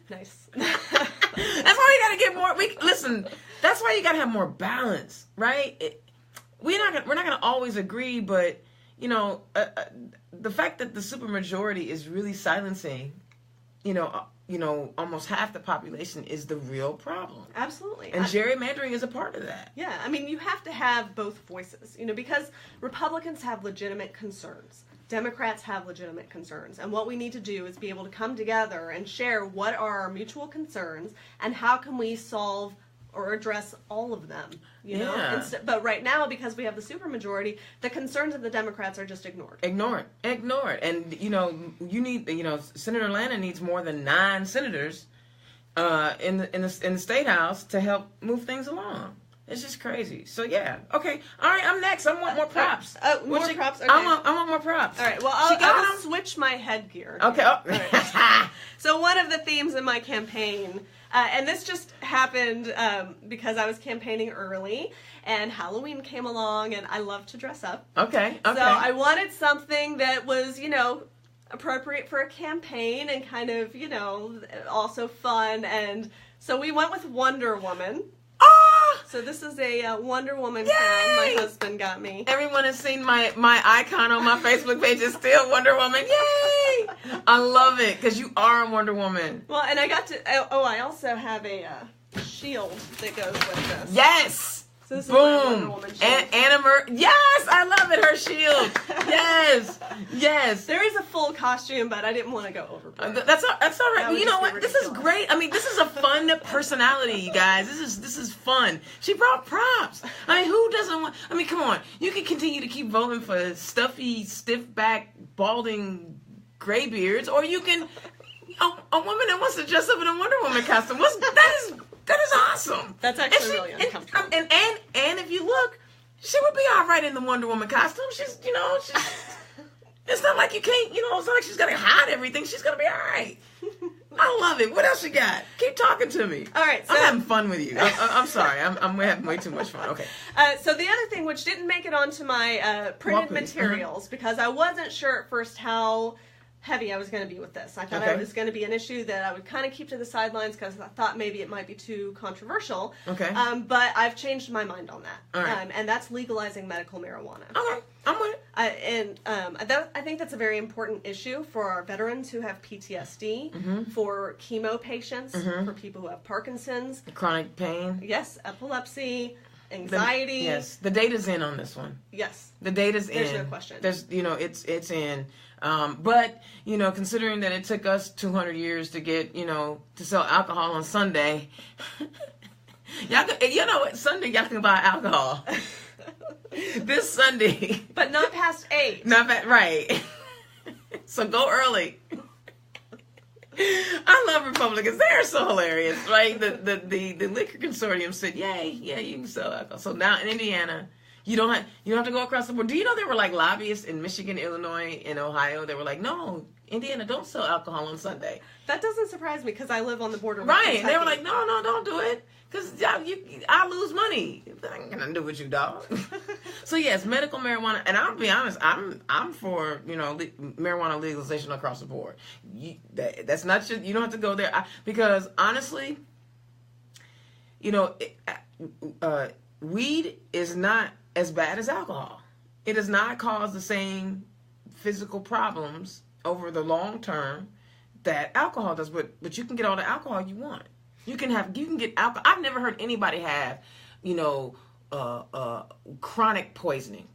Nice. That's why we got to get more. Listen, That's why you gotta have more balance, right? We're not gonna always agree, but you know, the fact that the supermajority is really silencing, you know, almost half the population is the real problem. Absolutely. And gerrymandering is a part of that. Yeah, I mean, you have to have both voices, you know, because Republicans have legitimate concerns. Democrats have legitimate concerns. And what we need to do is be able to come together and share what are our mutual concerns and how can we solve or address all of them, you know? But right now, because we have the supermajority, the concerns of the Democrats are just ignored. Ignored. And, you know, Senator Lannon needs more than 9 senators in the State House to help move things along. It's just crazy. So, yeah. Okay. All right, I'm next. I want more props. More props? Okay. I want more props. All right. Well, I'll switch my headgear. Okay. Oh. Right. So one of the themes in my campaign, and this just happened because I was campaigning early, and Halloween came along, and I love to dress up. Okay. So I wanted something that was, you know, appropriate for a campaign and kind of, you know, also fun. And so we went with Wonder Woman. So this is a Wonder Woman crown my husband got me. Everyone has seen my icon on my Facebook page is still Wonder Woman. Yay! I love it because you are a Wonder Woman. Well, and I got to, I also have a shield that goes with this. Yes! So this Boom! is my Wonder Woman shield. Yes! I love it, her shield. Yes! Yes! There is a full costume, but I didn't want to go overboard. That's all right. You know what? Ridiculous. This is great. I mean, this is a fun personality, you guys. This is fun. She brought props. I mean, who doesn't want... I mean, come on. You can continue to keep voting for stuffy, stiff-back, balding graybeards, or you can... A woman that wants to dress up in a Wonder Woman costume. That is awesome. That's actually really uncomfortable. And if you look, she would be all right in the Wonder Woman costume. She's it's not like you can't, you know, it's not like she's got to hide everything. She's going to be all right. I love it. What else you got? Keep talking to me. All right. So, I'm having fun with you. I'm sorry. I'm having way too much fun. Okay. So the other thing, which didn't make it onto my printed materials, because I wasn't sure at first how heavy I was going to be with this. I thought it was going to be an issue that I would kind of keep to the sidelines because I thought maybe it might be too controversial. Okay. But I've changed my mind on that. All right. And that's legalizing medical marijuana. Okay. I'm with it. I think that's a very important issue for our veterans who have PTSD, for chemo patients, for people who have Parkinson's. Chronic pain. Yes. Epilepsy. Anxiety. Yes. The data's in on this one. Yes. The data's in. There's no question. It's in. But, you know, considering that it took us 200 years to get, you know, to sell alcohol on Sunday, you know what? Sunday, y'all can buy alcohol. This Sunday. But not past 8. Right. So go early. I love Republicans. They're so hilarious, right? The liquor consortium said, "Yay, yeah, you can sell alcohol." So now in Indiana, you don't have to go across the board. Do you know there were like lobbyists in Michigan, Illinois, and Ohio? They were like, "No, Indiana, don't sell alcohol on Sunday." That doesn't surprise me because I live on the border. Right? And they were like, "No, don't do it because I lose money. I ain't gonna do with you, dog." So yes, medical marijuana, and I'll be honest, I'm for, you know, marijuana legalization across the board. That's not just, you don't have to go there because honestly, you know, weed is not as bad as alcohol. It does not cause the same physical problems over the long term that alcohol does, but you can get all the alcohol you want. You can get alcohol. I've never heard anybody have, you know, chronic poisoning.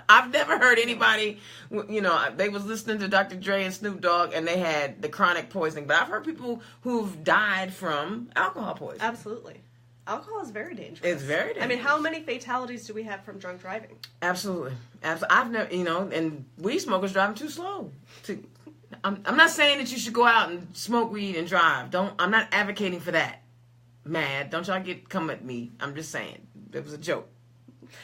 I've never heard anybody, you know, they was listening to Dr. Dre and Snoop Dogg and they had the chronic poisoning, but I've heard people who've died from alcohol poisoning. Absolutely. Alcohol is very dangerous. It's very dangerous. I mean, how many fatalities do we have from drunk driving? Absolutely. I've never, you know, and weed smokers driving too slow. I'm not saying that you should go out and smoke weed and drive. I'm not advocating for that. Mad. Don't y'all come at me. I'm just saying. It was a joke.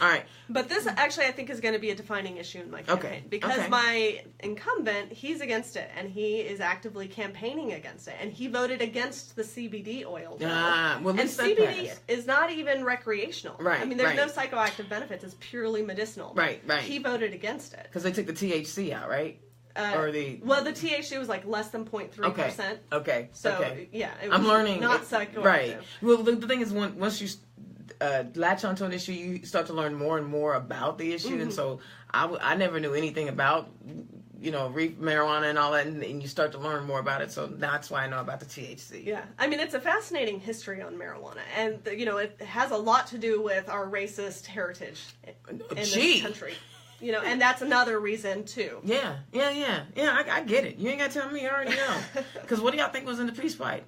All right. But this actually, I think, is going to be a defining issue in my campaign. Because my incumbent, he's against it, and he is actively campaigning against it. And he voted against the CBD oil bill. Well, and CBD is not even recreational. Right. I mean, there's no psychoactive benefits. It's purely medicinal. Right. He voted against it. Because they took the THC out, right? or the THC was like less than 0.3%. Okay. So yeah, it was I'm learning. Not psychoactive. Right. Well, the thing is, once you latch onto an issue, you start to learn more and more about the issue, and so I never knew anything about marijuana and all that, and you start to learn more about it. So that's why I know about the THC. Yeah, I mean, it's a fascinating history on marijuana, and it has a lot to do with our racist heritage in this country. And that's another reason too. Yeah. I get it. You ain't got to tell me. I already know. Because what do y'all think was in the peace fight?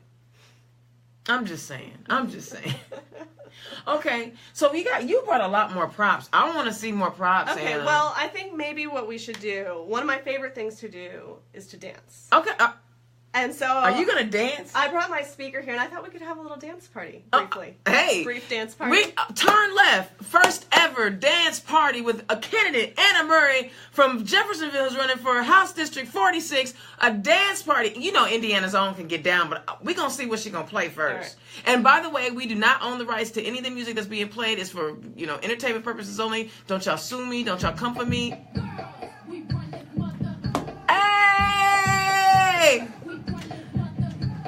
I'm just saying. Okay, so you brought a lot more props. I want to see more props. Okay, Anna. well, I think maybe what we should do, one of my favorite things to do is to dance. Okay. And so... Are you going to dance? I brought my speaker here, and I thought we could have a little dance party, briefly. Hey! Brief dance party. We turn left, first ever dance party with a candidate, Anna Murray, from Jeffersonville, is running for House District 46, a dance party. Indiana's own can get down, but we're going to see what she's going to play first. Right. And by the way, we do not own the rights to any of the music that's being played. It's for, entertainment purposes only. Don't y'all sue me. Don't y'all come for me. Hey!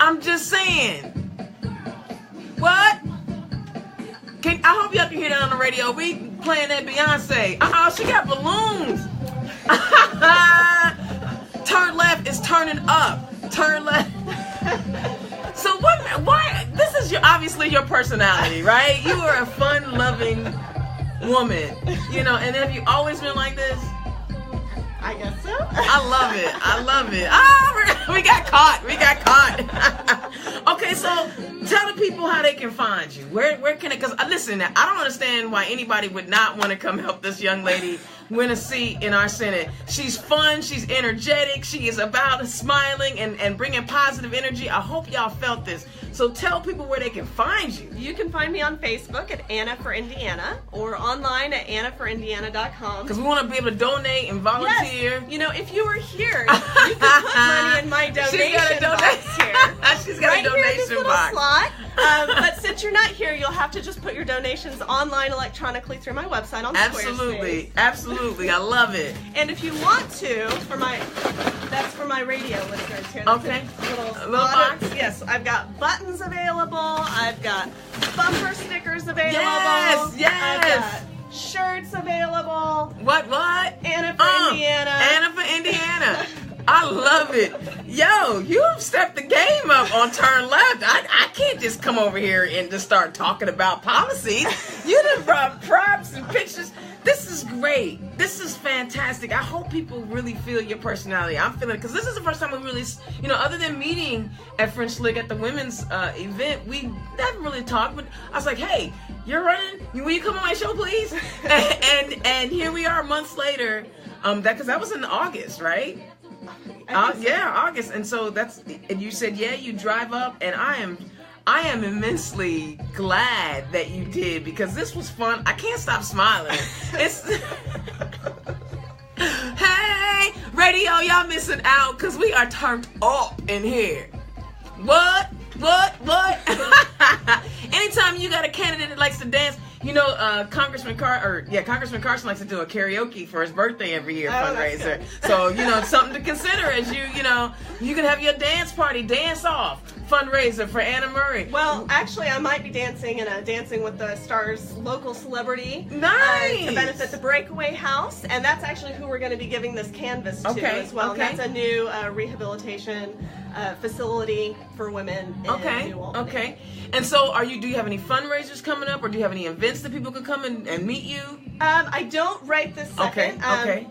I'm just saying. What? I hope y'all can hear that on the radio. We playing that Beyonce. She got balloons. Turn left is turning up. Turn left. So why? This is obviously your personality, right? You are a fun-loving woman, and have you always been like this? I guess so. I love it. We got caught. Okay, so tell the people how they can find you. Where can it? Because listen, I don't understand why anybody would not want to come help this young lady win a seat in our Senate. She's fun. She's energetic. She is about smiling and bringing positive energy. I hope y'all felt this. So tell people where they can find you. You can find me on Facebook at Anna for Indiana or online at annaforindiana.com. Because we want to be able to donate and volunteer. Yes. If you were here, you could put money in my donation box here. She's got a donation box. Slot. But since you're not here, you'll have to just put your donations online electronically through my website on Squarespace. Absolutely. I love it. And if you want to, that's for my radio listeners here. That's okay. A little box. Yes, I've got buttons available. I've got bumper stickers available. Yes. I've got shirts available. What? Anna for Indiana. Anna for Indiana. I love it. Yo, you've stepped the game up on Turn Left. I can't just come over here and just start talking about policies. You done brought props and pictures. This is great. This is fantastic. I hope people really feel your personality. I'm feeling it because this is the first time we really, other than meeting at French Lick at the women's event, we haven't really talked. But I was like, hey, you're running. Will you come on my show, please? and here we are months later. Because that was in August, right? August. And so and you said, you drive up, and I am immensely glad that you did because this was fun. I can't stop smiling. Hey, radio, y'all missing out because we are turned up in here. What? Anytime you got a candidate that likes to dance, Congressman Carson likes to do a karaoke for his birthday every year fundraiser. So, something to consider as you can have your dance party, dance off fundraiser for Anna Murray. Well, actually, I might be dancing in a Dancing with the Stars local celebrity. Nice! To benefit the Breakaway House, and that's actually who we're going to be giving this canvas to as well. Okay. And that's a new rehabilitation facility for women in New Albany. Okay. And so do you have any fundraisers coming up, or do you have any events that people could come and meet you? I don't right this second. Okay.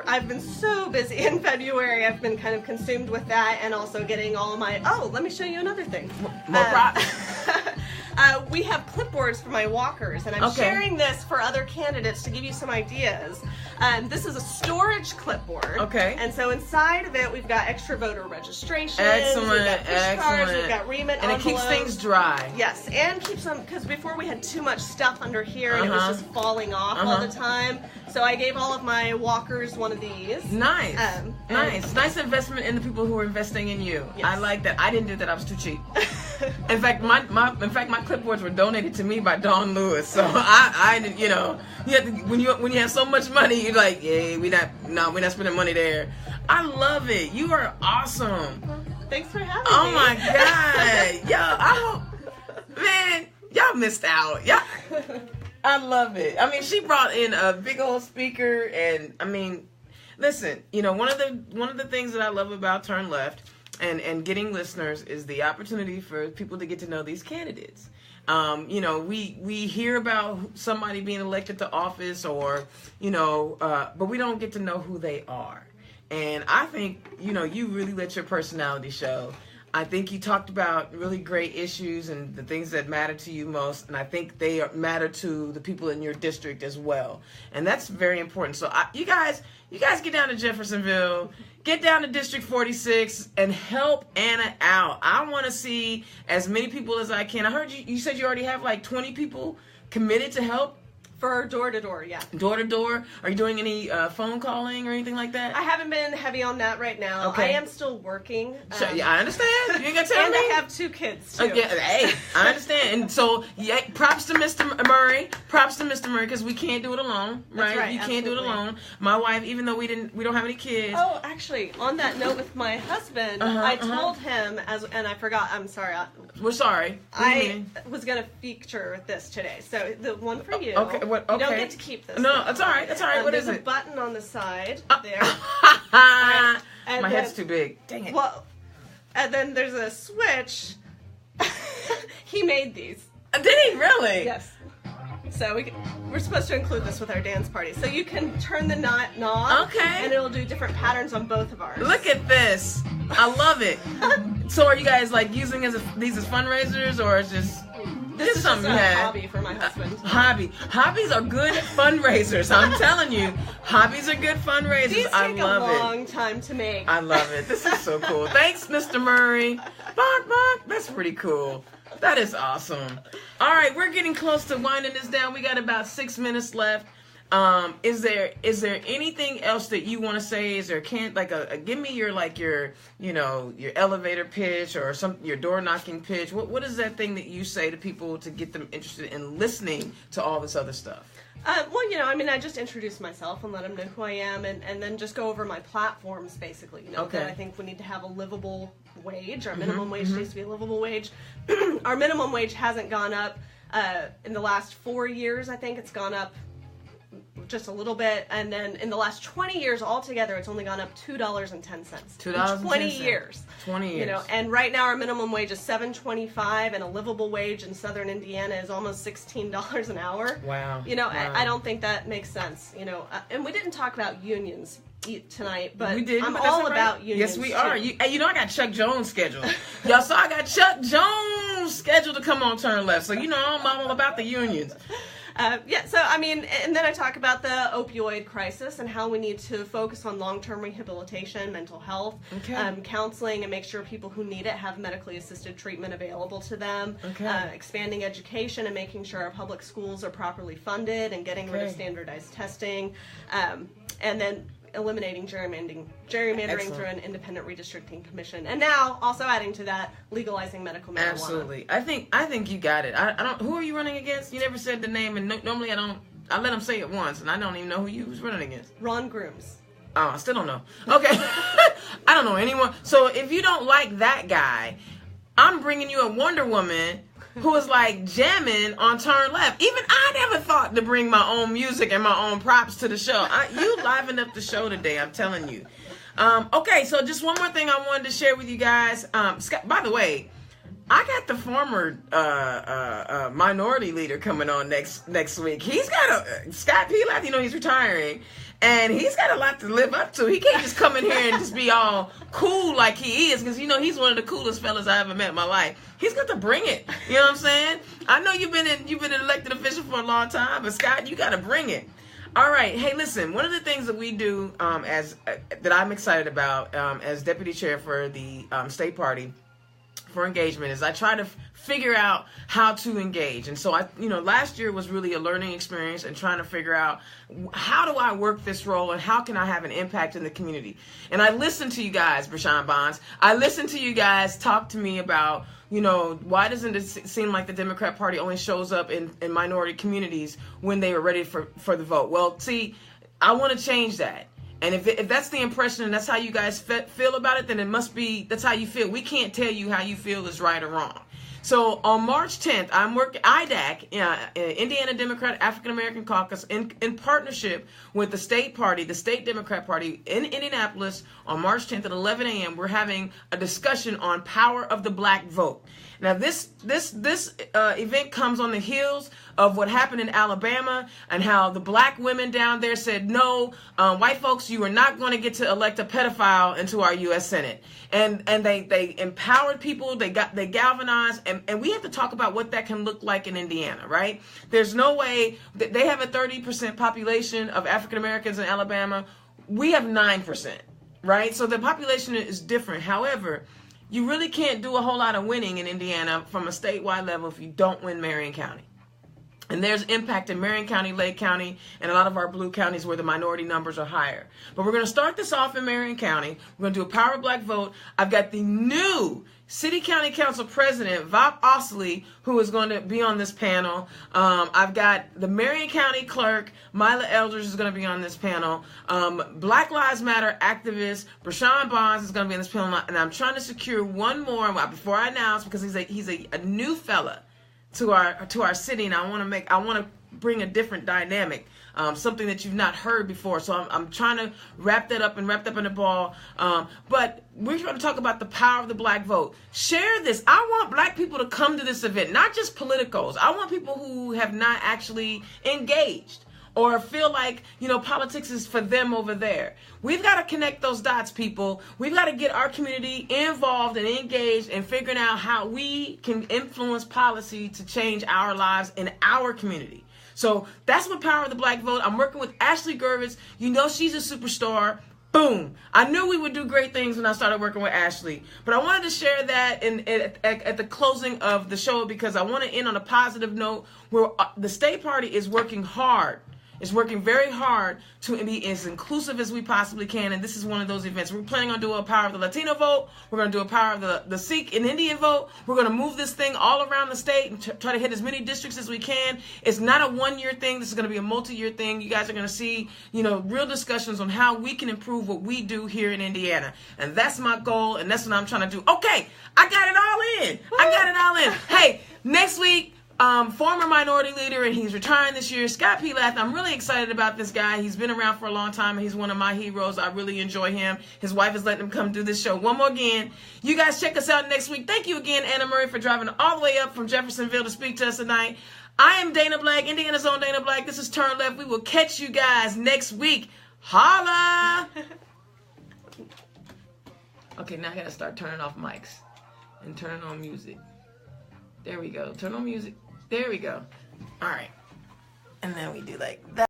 I've been so busy in February. I've been kind of consumed with that, and also getting all of my. Oh, let me show you another thing. More props. We have clipboards for my walkers, and I'm sharing this for other candidates to give you some ideas. This is a storage clipboard. Okay. And so inside of it, we've got extra voter registrations. Excellent. We've got push cards. We've got remit and envelopes. It keeps things dry. Yes, and keeps them, because before we had too much stuff under here, and it was just falling off all the time. So I gave all of my walkers one of these. Nice. Nice investment in the people who are investing in you. Yes. I like that. I didn't do that. I was too cheap. In fact, my clipboards were donated to me by Dawn Lewis. So I you know, you have to, when you have so much money, you're like, yeah, we're not spending money there. I love it. You are awesome. Thanks for having me. Oh my God, yo, man, y'all missed out. Yeah, I love it. I mean, she brought in a big old speaker, and I mean, listen, you know, one of the things that I love about Turn Left and getting listeners is the opportunity for people to get to know these candidates. You know, we hear about somebody being elected to office, or you know, but we don't get to know who they are. And I think, you know, you really let your personality show. I think you talked about really great issues and the things that matter to you most, and I think they matter to the people in your district as well. And that's very important. So you guys get down to Jeffersonville, get down to District 46, and help Anna out. I want to see as many people as I can. I heard you said you already have like 20 people committed to help. For door-to-door, yeah. Door-to-door? Are you doing any phone calling or anything like that? I haven't been heavy on that right now. Okay. I am still working. Yeah, I understand. You ain't gonna tell me. And I have 2 kids, too. Yeah, hey, I understand. And so, yeah, props to Mr. Murray. Props to Mr. Murray, because we can't do it alone, right? That's right, you can't absolutely. do it alone. My wife, even though we don't have any kids. Oh, actually, on that note with my husband, I told him, and I forgot, I'm sorry. We're sorry. I was going to feature this today. So, the one for you. Okay, what? Okay. You don't get to keep this. No, that's all right. That's all right. What is There's it? a button on the side there. And my head's too big. Dang it. Well, and then there's a switch. He made these. Did he really? Yes. So we're supposed to include this with our dance party. So you can turn the knob. Okay. And it'll do different patterns on both of ours. Look at this. I love it. So are you guys like using these as fundraisers, or is just... This is something just a hobby for my husband. Hobbies are good fundraisers. I'm telling you, hobbies are good fundraisers. These I take love a it. long time to make. I love it. This is so cool. Thanks, Mr. Murray. Bark, bark. That's pretty cool. That is awesome. All right, we're getting close to winding this down. We got about 6 minutes left. Is there anything else that you want to say? Is there give me your your elevator pitch or your door knocking pitch? What is that thing that you say to people to get them interested in listening to all this other stuff? Well, you know, I mean, I just introduce myself and let them know who I am, and then just go over my platforms, basically. You know, okay. That I think we need to have a livable wage. Our minimum wage needs to be a livable wage. Our minimum wage hasn't gone up in the last 4 years. I think it's gone up just a little bit, and then in the last 20 years altogether, it's only gone up $2.10. $2.10. 20 years. 20 years. You know, and right now our minimum wage is $7.25, and a livable wage in Southern Indiana is almost $16 an hour. Wow. You know, wow. I don't think that makes sense. You know, and we didn't talk about unions tonight, but we did, I'm but all about unions. Yes, we are. You know, I got Chuck Jones scheduled. Y'all saw I got Chuck Jones scheduled to come on Turn Left. So you know, I'm all about the unions. Yeah, so I mean, and then I talk about the opioid crisis and how we need to focus on long-term rehabilitation, mental health, counseling, and make sure people who need it have medically assisted treatment available to them, expanding education and making sure our public schools are properly funded and getting rid of standardized testing, and then eliminating gerrymandering through an independent redistricting commission, and now also adding to that legalizing medical marijuana. Absolutely, I think you got it. I don't. Who are you running against? You never said the name, and normally I don't. I let them say it once, and I don't even know who you was running against. Ron Grooms. Oh, I still don't know. Okay, I don't know anyone. So if you don't like that guy, I'm bringing you a Wonder Woman who is like jamming on Turn Left. Even I never thought to bring my own music and my own props to the show. You livened up the show today, I'm telling you. Okay, so just one more thing I wanted to share with you guys. Scott, by the way, I got the former minority leader coming on next week. He's got Scott Pilath, you know, he's retiring. And he's got a lot to live up to. He can't just come in here and just be all cool like he is, because, you know, he's one of the coolest fellas I ever met in my life. He's got to bring it. You know what I'm saying? I know you've been an elected official for a long time, but Scott, you got to bring it. All right. Hey, listen, one of the things that we do that I'm excited about as deputy chair for the state party for engagement is I try to figure out how to engage. And so last year was really a learning experience and trying to figure out how do I work this role and how can I have an impact in the community. And I listened to you guys, Brashawn Bonds. I listened to you guys talk to me about, why doesn't it seem like the Democrat Party only shows up in minority communities when they are ready for the vote? Well, see, I want to change that. And if that's the impression and that's how you guys feel about it, then that's how you feel. We can't tell you how you feel is right or wrong. So on March 10th, I'm working IDAC, Indiana Democrat African American Caucus, in partnership with the state party, the state Democrat Party in Indianapolis on March 10th at 11 a.m. We're having a discussion on power of the black vote. Now, this event comes on the heels of what happened in Alabama and how the black women down there said, no, white folks, you are not going to get to elect a pedophile into our U.S. Senate. And they empowered people, they galvanized, and we have to talk about what that can look like in Indiana, right? There's no way that they have a 30% population of African Americans in Alabama. We have 9%, right? So the population is different. However, you really can't do a whole lot of winning in Indiana from a statewide level if you don't win Marion County. And there's impact in Marion County, Lake County, and a lot of our blue counties where the minority numbers are higher. But we're going to start this off in Marion County. We're going to do a Power Black vote. I've got the new City County Council President, Bob Osley, who is going to be on this panel. I've got the Marion County Clerk, Mila Eldridge, is going to be on this panel. Black Lives Matter activist, Brashawn Bonds, is going to be on this panel. And I'm trying to secure one more before I announce, because he's a new fella to our city, and I want to bring a different dynamic, something that you've not heard before. So I'm trying to wrap that up in the ball. But we're going to talk about the power of the black vote. Share this. I want black people to come to this event, not just politicos. I want people who have not actually engaged or feel like, politics is for them over there. We've got to connect those dots, people. We've got to get our community involved and engaged in figuring out how we can influence policy to change our lives in our community. So that's what Power of the Black Vote. I'm working with Ashley Gervitz. She's a superstar. Boom. I knew we would do great things when I started working with Ashley. But I wanted to share that at the closing of the show, because I want to end on a positive note where the state party is working hard. It's working very hard to be as inclusive as we possibly can, and this is one of those events. We're planning on doing a Power of the Latino vote. We're going to do a Power of the Sikh and Indian vote. We're going to move this thing all around the state and try to hit as many districts as we can. It's not a one-year thing. This is going to be a multi-year thing. You guys are going to see, real discussions on how we can improve what we do here in Indiana, and that's my goal, and that's what I'm trying to do. Okay, I got it all in. Hey, next week, former minority leader, and he's retiring this year, Scott P. Lath. I'm really excited about this guy. He's been around for a long time, and he's one of my heroes. I really enjoy him. His wife is letting him come do this show one more again. You guys check us out next week. Thank you again, Anna Murray, for driving all the way up from Jeffersonville to speak to us tonight. I am Dana Black, Indiana's own Dana Black. This is Turn Left. We will catch you guys next week. Holla! Okay, now I gotta start turning off mics and turning on music. There we go. Turn on music. There we go. All right. And then we do like that.